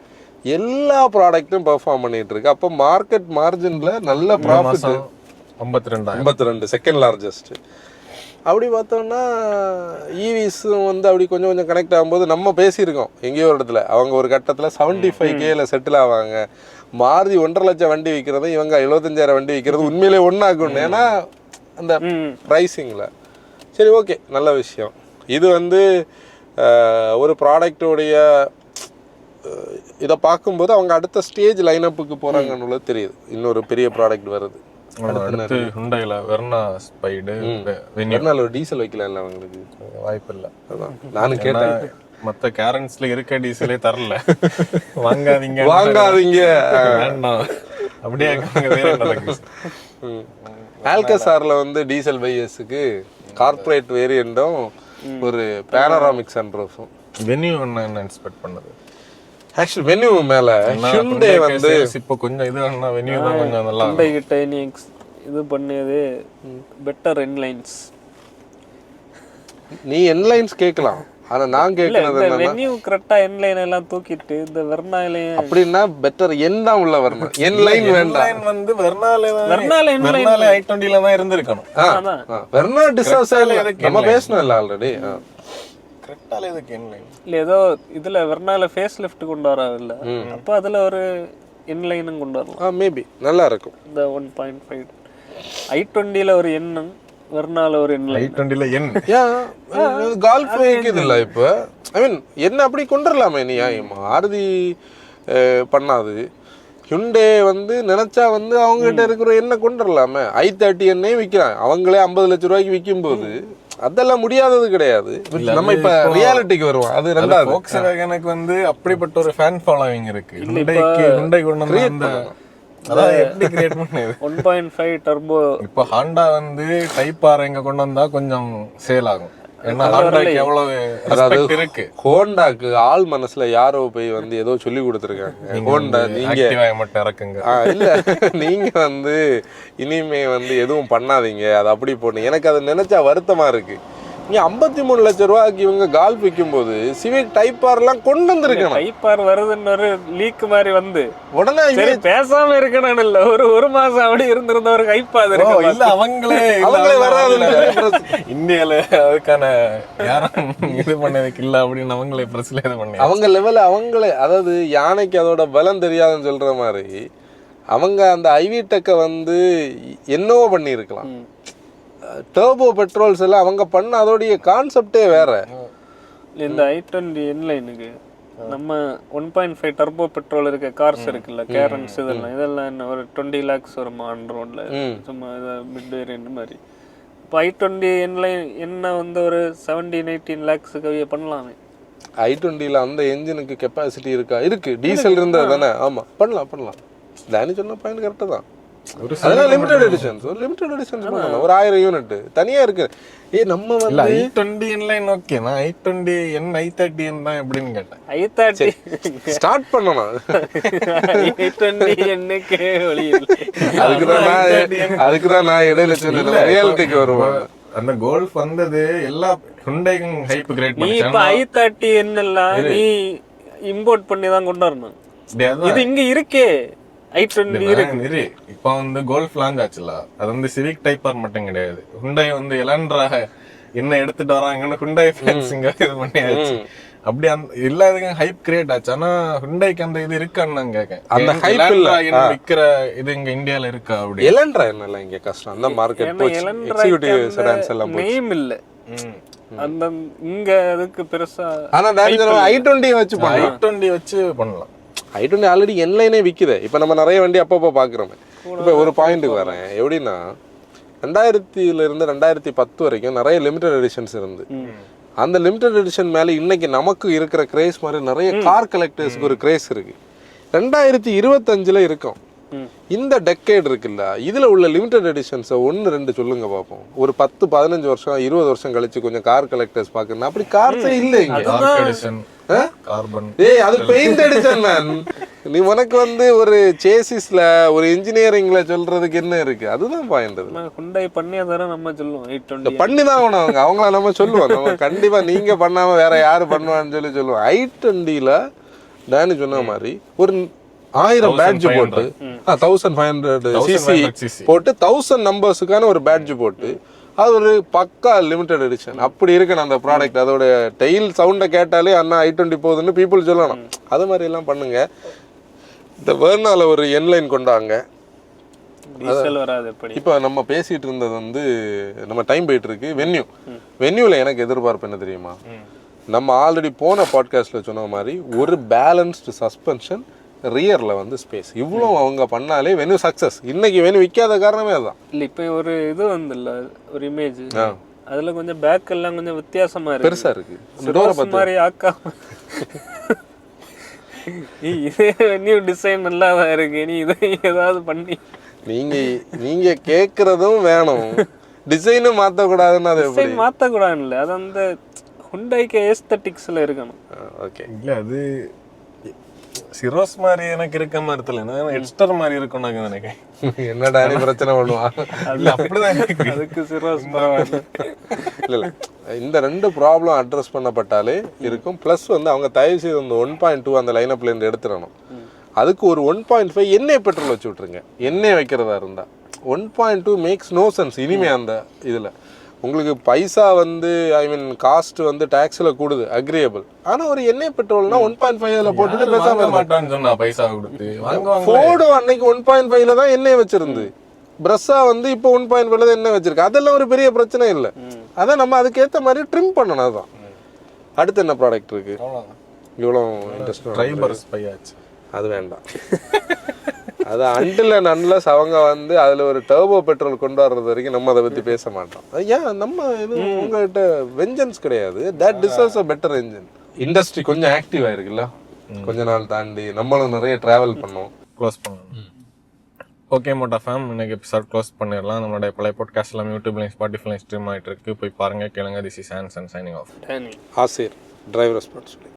எல்லா ப்ராடக்ட்டும் பெர்ஃபார்ம் பண்ணிட்டு இருக்கு. அப்போ மார்க்கெட் மார்ஜின்ல நல்ல ப்ராஃபிட் 52 செகண்ட் லார்ஜஸ்ட். அப்படி பார்த்தோம்னா ஈவிஸும் வந்து அப்படி கொஞ்சம் கொஞ்சம் கனெக்ட் ஆகும்போது நம்ம பேசியிருக்கோம் எங்கேயோ ஒரு இடத்துல, அவங்க ஒரு கட்டத்தில் 75Kல செட்டில் ஆவாங்க. மாருதி 1.5 லட்சம் வண்டி விற்கிறது, இவங்க 75,000 வண்டி விற்கிறது உண்மையிலே ஒன்றாகணும். ஏன்னா அந்த ப்ரைஸிங்கில். சரி, ஓகே, நல்ல விஷயம். இது வந்து ஒரு ப்ராடக்டோடைய இதை பார்க்கும்போது அவங்க அடுத்த ஸ்டேஜ் லைனப்புக்கு போகிறாங்கன்னு தெரியுது. இன்னொரு பெரிய ப்ராடக்ட் வருது. டீசல் வைக்கல அவங்களுக்கு வாய்ப்பு இல்லை. நானும் கேட்டேன், மற்ற கேரன்ஸ்ல இருக்க டீசலே தரல. வாங்காதீங்க வேண்டாம் அப்படியே. ஆல்கசார்ல வந்து டீசல் பையர்ஸுக்கு கார்பரேட் வேரியண்டும் ஒரு பேனராமிக் சன்ரூஃபும். வென்யூ என்ன எக்ஸ்பெக்ட் பண்ணது? ஆக்சுவலி வென்யூ மேல ஹியூண்டே வந்து இப்போ கொஞ்சம் இது என்ன வென்யூ தான் கொஞ்சம் நல்லா ஹியூண்டே கிட்ட இது பண்ணது பெட்டர் இன்லைன்ஸ். நீ இன்லைன்ஸ் கேட்கலாம், ஆனா நான் கேட்கறது என்னன்னா வென்யூ கரெக்ட்டா இன்லைன் எல்லாம் தூக்கிட்டு இந்த வெர்னாலே அப்படினா பெட்டர் என் தான் உள்ள வரணும். இன்லைன் வேண்டாம். இன்லைன் வந்து வெர்னாலே i20ல தான் இருந்திருக்கணும். வெர்னா டிசோசால நம்ம பேசணும் இல்ல ஆல்ரெடி. கரெக்ட்டால இதுக்கு இன்லைன் இல்ல, ஏதோ இதுல வெர்னால ஃபேஸ் லிஃப்ட் கொண்டு வரவில்லை, அப்ப அதுல ஒரு இன்லைனும் கொண்டு வரலாம். மேபி நல்லா இருக்கும். இந்த 1.5 i20ல ஒரு எண்ணம் வெர்னால ஒரு எண்ணெய் i20ல என் ஏன் கால்ஃப் வைக்குது இல்ல இப்ப ஐ மீன் என்ன அப்படி கொண்டுடலாமே நீ மாருதி பண்ணாது ஹுண்டே வந்து நினைச்சா வந்து அவங்க கிட்ட இருக்கிற எண்ணெய் கொண்டுடலாமே i30 எண்ணெயும் விற்கிறான் அவங்களே 50 லட்சம் ரூபாய்க்கு விற்கும் போது அதெல்லாம் முடியாதது கிடையாது. நம்ம இப்ப ரியாலிட்டிக்கு வருவோம். அது ரெண்டாவது Volkswagen-க்கு வந்து அப்படிப்பட்ட ஒரு ஃபேன் ஃபாலோவிங் இருக்கு. ஹுண்டாய் கொண்டு வந்து அந்த அதாவது எப்படி கிரியேட் பண்ணது 1.5 டர்போ. இப்போ ஹாண்டா வந்து டைப் ஆர் எங்க கொண்டு வந்தா கொஞ்சம் சேல் ஆகும். ஏன்னா ஹாண்டாக்கு எவ்வளவு ரெஸ்பெக்ட் இருக்கு. ஹோண்டாக்கு ஆள் மனசுல யாரோ போய் வந்து ஏதோ சொல்லி கொடுத்துருக்காங்க. ஹோண்டா நீங்க மட்டும் இறக்குங்க. இல்ல நீங்க வந்து இனிமே வந்து எதுவும் பண்ணாதீங்க, அது அப்படி போட்டு எனக்கு அதை நினைச்சா வருத்தமா இருக்கு. நீங்க 53 லட்சம் ரூபாய்க்கு இவங்க கால்ஃப் விற்கும் போது சிவிக் டைப் ஆர் எல்லாம் கொண்டு வந்திருக்கணும். டைப் ஆர் வருதுன்னு ஒரு லீக் மாதிரி வந்து உடனே பேசாம இருக்கணும். இல்ல ஒரு மாசம் அப்படி இருந்திருந்த ஒரு கைப்பாது இல்ல அவங்களே வராது இந்தியால அதுக்கான யாரும் இது பண்ணதுக்கு இல்ல அப்படின்னு அவங்களே பிரஸ்ல இது பண்ணி அவங்க லெவல் அவங்களே, அதாவது யானைக்கு அதோட பலம் தெரியாதுன்னு சொல்ற மாதிரி அவங்க அந்த ஐவி டெக்கை வந்து என்னவோ பண்ணி இருக்கலாம். டர்போ பெட்ரோல்ஸ் எல்லாம் அவங்க பண்ண அதோடைய கான்செப்டே வேற. இந்த i20 என்லைனுக்கு நம்ம 1.5 டர்போ பெட்ரோல் இருக்க கார்ஸ் இருக்குல்ல, கேரன்ஸ் இதெல்லாம் என்ன ஒரு 20 lakhs வருமா ஆன் ரோட்ல, சும்மா மிட் வேரியன்ட் மாதிரி. இப்போ i20 என்லைன் என்ன வந்து ஒரு 17-18 lakhs பண்ணலாமே. i20ல அந்த என்ஜினுக்கு கெப்பாசிட்டி இருக்கா? இருக்கு, டீசல் இருந்தா தானே. ஆமா பண்ணலாம். தானி சொன்ன பாயிண்ட் கரெக்டா தான். அதெல்லாம் லிமிடெட் எடிஷன்ஸ், ஒரு லிமிடெட் எடிஷன்ஸ் பண்ணலாம், ஒரு 1000 யூனிட் தனியா இருக்கு. நம்ம வந்து i20 என்லைன் ஓகே, நான் i20 என் i30 தான் எப்படின்னு கேட்டேன். i30 ஸ்டார்ட் பண்ணணும். i20 என்னக்கே வழி இல்லை. அதுக்கு தான் நான் இடையில சொன்னேன் ரியாலிட்டிக்கு வருவேன். அந்த கோல்ஃப் வந்தது எல்லா ஹுண்டாய்க்கும் ஹைப் கிரியேட் பண்ணி. இப்ப i30 என்னெல்லாம் நீ இம்போர்ட் பண்ணி தான் கொண்டு வரணும். இது இங்க இருக்கே i20 இருக்கு. இப்ப வந்து கோல்ஃப் லான்ச் ஆச்சுல, அது வந்து சிவிக் டைப் ஆர் மட்டும் கிடையாது. ஹுண்டாய் வந்து எலான்ட்ரா என்ன எடுத்துட்டு வராங்கன்னு ஹுண்டாய் ஃபேன்ஸ் இங்க இது பண்ணியாச்சு. அப்படி அந்த எல்லா இதுக்கும் ஹைப் கிரியேட் ஆச்சு. ஆனா ஹுண்டாய்க்கு அந்த இது இருக்கான்னு நான் கேட்கேன். அந்த ஹைப் இல்ல விக்கிற இது இங்க இந்தியால இருக்கா? அப்படி எலன்ட்ரா என்னல இங்க கஷ்டம். அந்த மார்க்கெட் போச்சு, எக்ஸிகியூட்டிவ் செடான்ஸ் எல்லாம் போச்சு. நேம் இல்ல அந்த இங்க அதுக்கு பெருசா. ஆனா i20 வச்சு பண்ணலாம், i20 வச்சு பண்ணலாம். i20 ஆல்ரெடி என்லைனே விக்குது. இப்ப நம்ம நிறைய வண்டி அப்பப்போ பாக்குறோமே. இப்ப ஒரு பாயிண்ட்டுக்கு வரேன். எப்படின்னா 2000ல இருந்து 2010 வரைக்கும் நிறைய லிமிடெட் எடிஷன்ஸ் இருந்து, அந்த லிமிடெட் எடிஷன் மேல இன்னைக்கு நமக்கு இருக்கிற கிரேஸ் மாதிரி நிறைய கார் கலெக்டர்ஸ்க்கு ஒரு கிரேஸ் இருக்கு. 2025ல இருக்கும். இந்த டெக்கேட் இருக்குல்ல, இதுல உள்ள லிமிடெட் எடிஷன்ஸை 1-2 சொல்லுங்க பாப்போம். ஒரு 10-15 வருஷம் 20 வருஷம் கழிச்சு கொஞ்சம் கார் கலெக்டர்ஸ் பாக்கணும். அப்படி கார்ஸே இல்ல இங்க. அது பெயிண்ட் எடிஷன் மேன். நீ உனக்கு வந்து ஒரு சேசிஸ்ல ஒரு இன்ஜினியரிங்ல சொல்றதுக்கு என்ன இருக்கு? அதுதான் பாயிண்ட். ஹுண்டாய் பண்ணியா தர நம்ம சொல்லுவோம் i20 பண்ணி தான் ஆகணும். அவங்கள நம்ம சொல்லுவோம், நம்ம கண்டிப்பா நீங்க பண்ணாம வேற யாரு பண்ணுவான்னு சொல்லுவோம். i20ல டேனி சொன்ன மாதிரி ஒரு 1000 பேட்ஜ் போட்டு 1500 cc போட்டு 1000 நம்பர்ஸுக்கான ஒரு பேட்ஜ் போட்டு அது ஒரு பக்கா லிமிடெட் எடிஷன் அப்படி இருக்கணும் அந்த ப்ராடக்ட். அதோட டெயில் சவுண்டை கேட்டாலே அண்ணா i20 போகுதுன்னு பீப்புள் சொல்லணும். அது மாதிரி எல்லாம் பண்ணுங்க. இந்த வெர்னால ஒரு என்லைன் கொண்டாங்க. இப்போ நம்ம பேசிட்டு இருந்தது வந்து நம்ம டைம் போயிட்டு இருக்கு. வென்யூல எனக்கு எதிர்பார்ப்பு என்ன தெரியுமா? நம்ம ஆல்ரெடி போன பாட்காஸ்ட்ல சொன்ன மாதிரி ஒரு பேலன்ஸ்டு சஸ்பென்ஷன், ரியர்ல வந்து ஸ்பேஸ், இவ்வளோ அவங்க பண்ணாலே வெனு சக்சஸ். இன்னைக்கு வெனு விற்காத காரணமே அதுதான். இல்ல இப்ப ஒரு இது வந்து இல்ல ஒரு இமேஜ், அதுல கொஞ்சம் பேக் எல்லாம் கொஞ்சம் வித்தியாசமா இருக்கு, பெருசா இருக்கு. மாதிரி ஆக்காம இதே நியூ டிசைன் நல்லா தான் இருக்கு. நீ இதை ஏதாவது பண்ணி நீங்க கேக்குறதும் வேணும், டிசைனும் மாத்தக்கூடாதுன்னு. அது டிசைன் மாத்தக்கூடாதுன்னு இல்லை, அது அந்த ஹுண்டாய்க்கு ஏஸ்தட்டிக்ஸ்ல இருக்கணும். ஓகே, இல்ல அது சிரோஸ் மாதிரி எனக்கு இருக்க மாதிரி தெரியல, எக்ஸ்டர் மாதிரி இருக்கும் நினைக்கிறேன். என்னடா பிரச்சனை பண்ணுவான்? அப்படிதான் அதுக்கு சிரோஸ் பரவாயில்ல. இல்ல இந்த 2 ப்ராப்ளம் அட்ரஸ் பண்ணப்பட்டாலே இருக்கும். பிளஸ் வந்து அவங்க தயவு செய்து அந்த 1.2 அந்த லைனப்ல இருந்து எடுத்துடணும். அதுக்கு ஒரு 1.5 எண்ணெய் பெட்ரோல் வச்சு விட்டுருங்க. எண்ணெய் வைக்கிறதா இருந்தா 1.2 மேக்ஸ் நோ சென்ஸ். இனிமே அந்த இதுல உங்களுக்கு பைசா வந்து ஐ மீன் காஸ்ட் வந்து டாக்ஸ்ல கூடுது, அக்ரியபிள். ஆனா ஒரு எண்ணெய் பெட்ரோல்னா 1.5ல போட்டுட்டு பேசாம மாட்டான்னு சொன்னா பைசா கொடுத்து ஃபோர்டு அன்னைக்கு 1.5ல தான் எண்ணெய் வச்சிருந்து. ப்ரெஸ்ஸா வந்து இப்போ 1.5 என்ன வச்சிருக்கு, அதெல்லாம் ஒரு பெரிய பிரச்சனை இல்லை. அதான் நம்ம அதுக்கேற்ற மாதிரி ட்ரிம் பண்ணணும். அதுதான். அடுத்து என்ன ப்ராடக்ட் இருக்கு? இவ்வளோ இன்ட்ரெஸ்ட் ட்ரைபர்ஸ் பையாச்சு. அது வேண்டாம். அது அண்டில் அண்ட் அன்லஸ் அவங்க வந்து அதில் ஒரு டர்போ பெட்ரோல் கொண்டு வர்றது வரைக்கும் நம்ம அதை பற்றி பேச மாட்டோம். ஏன் நம்ம இது உங்கள்கிட்ட வெஞ்சன்ஸ் கிடையாது. That deserves a better engine. Industry கொஞ்சம் ஆக்டிவ் ஆயிருக்குல்ல, கொஞ்ச நாள் தாண்டி நம்மளும் நிறைய டிராவல் பண்ணோம். க்ளோஸ் பண்ணணும். ஓகே மோட்டா ஃபேம், இன்னைக்கு எபிசோட் க்ளோஸ் பண்ணிடலாம். நம்மளுடைய பழைய பாட்காஸ்ட் எல்லாம் யூடியூப்லையும் ஸ்பாட்டிஃபைலையும் ஸ்ட்ரீம் ஆகிட்டு இருக்கு. போய் பாருங்க, கேளுங்க. This is Anson signing off. ஆசிர் டிரைவர் ரெஸ்பான்சிபிலிட்டி.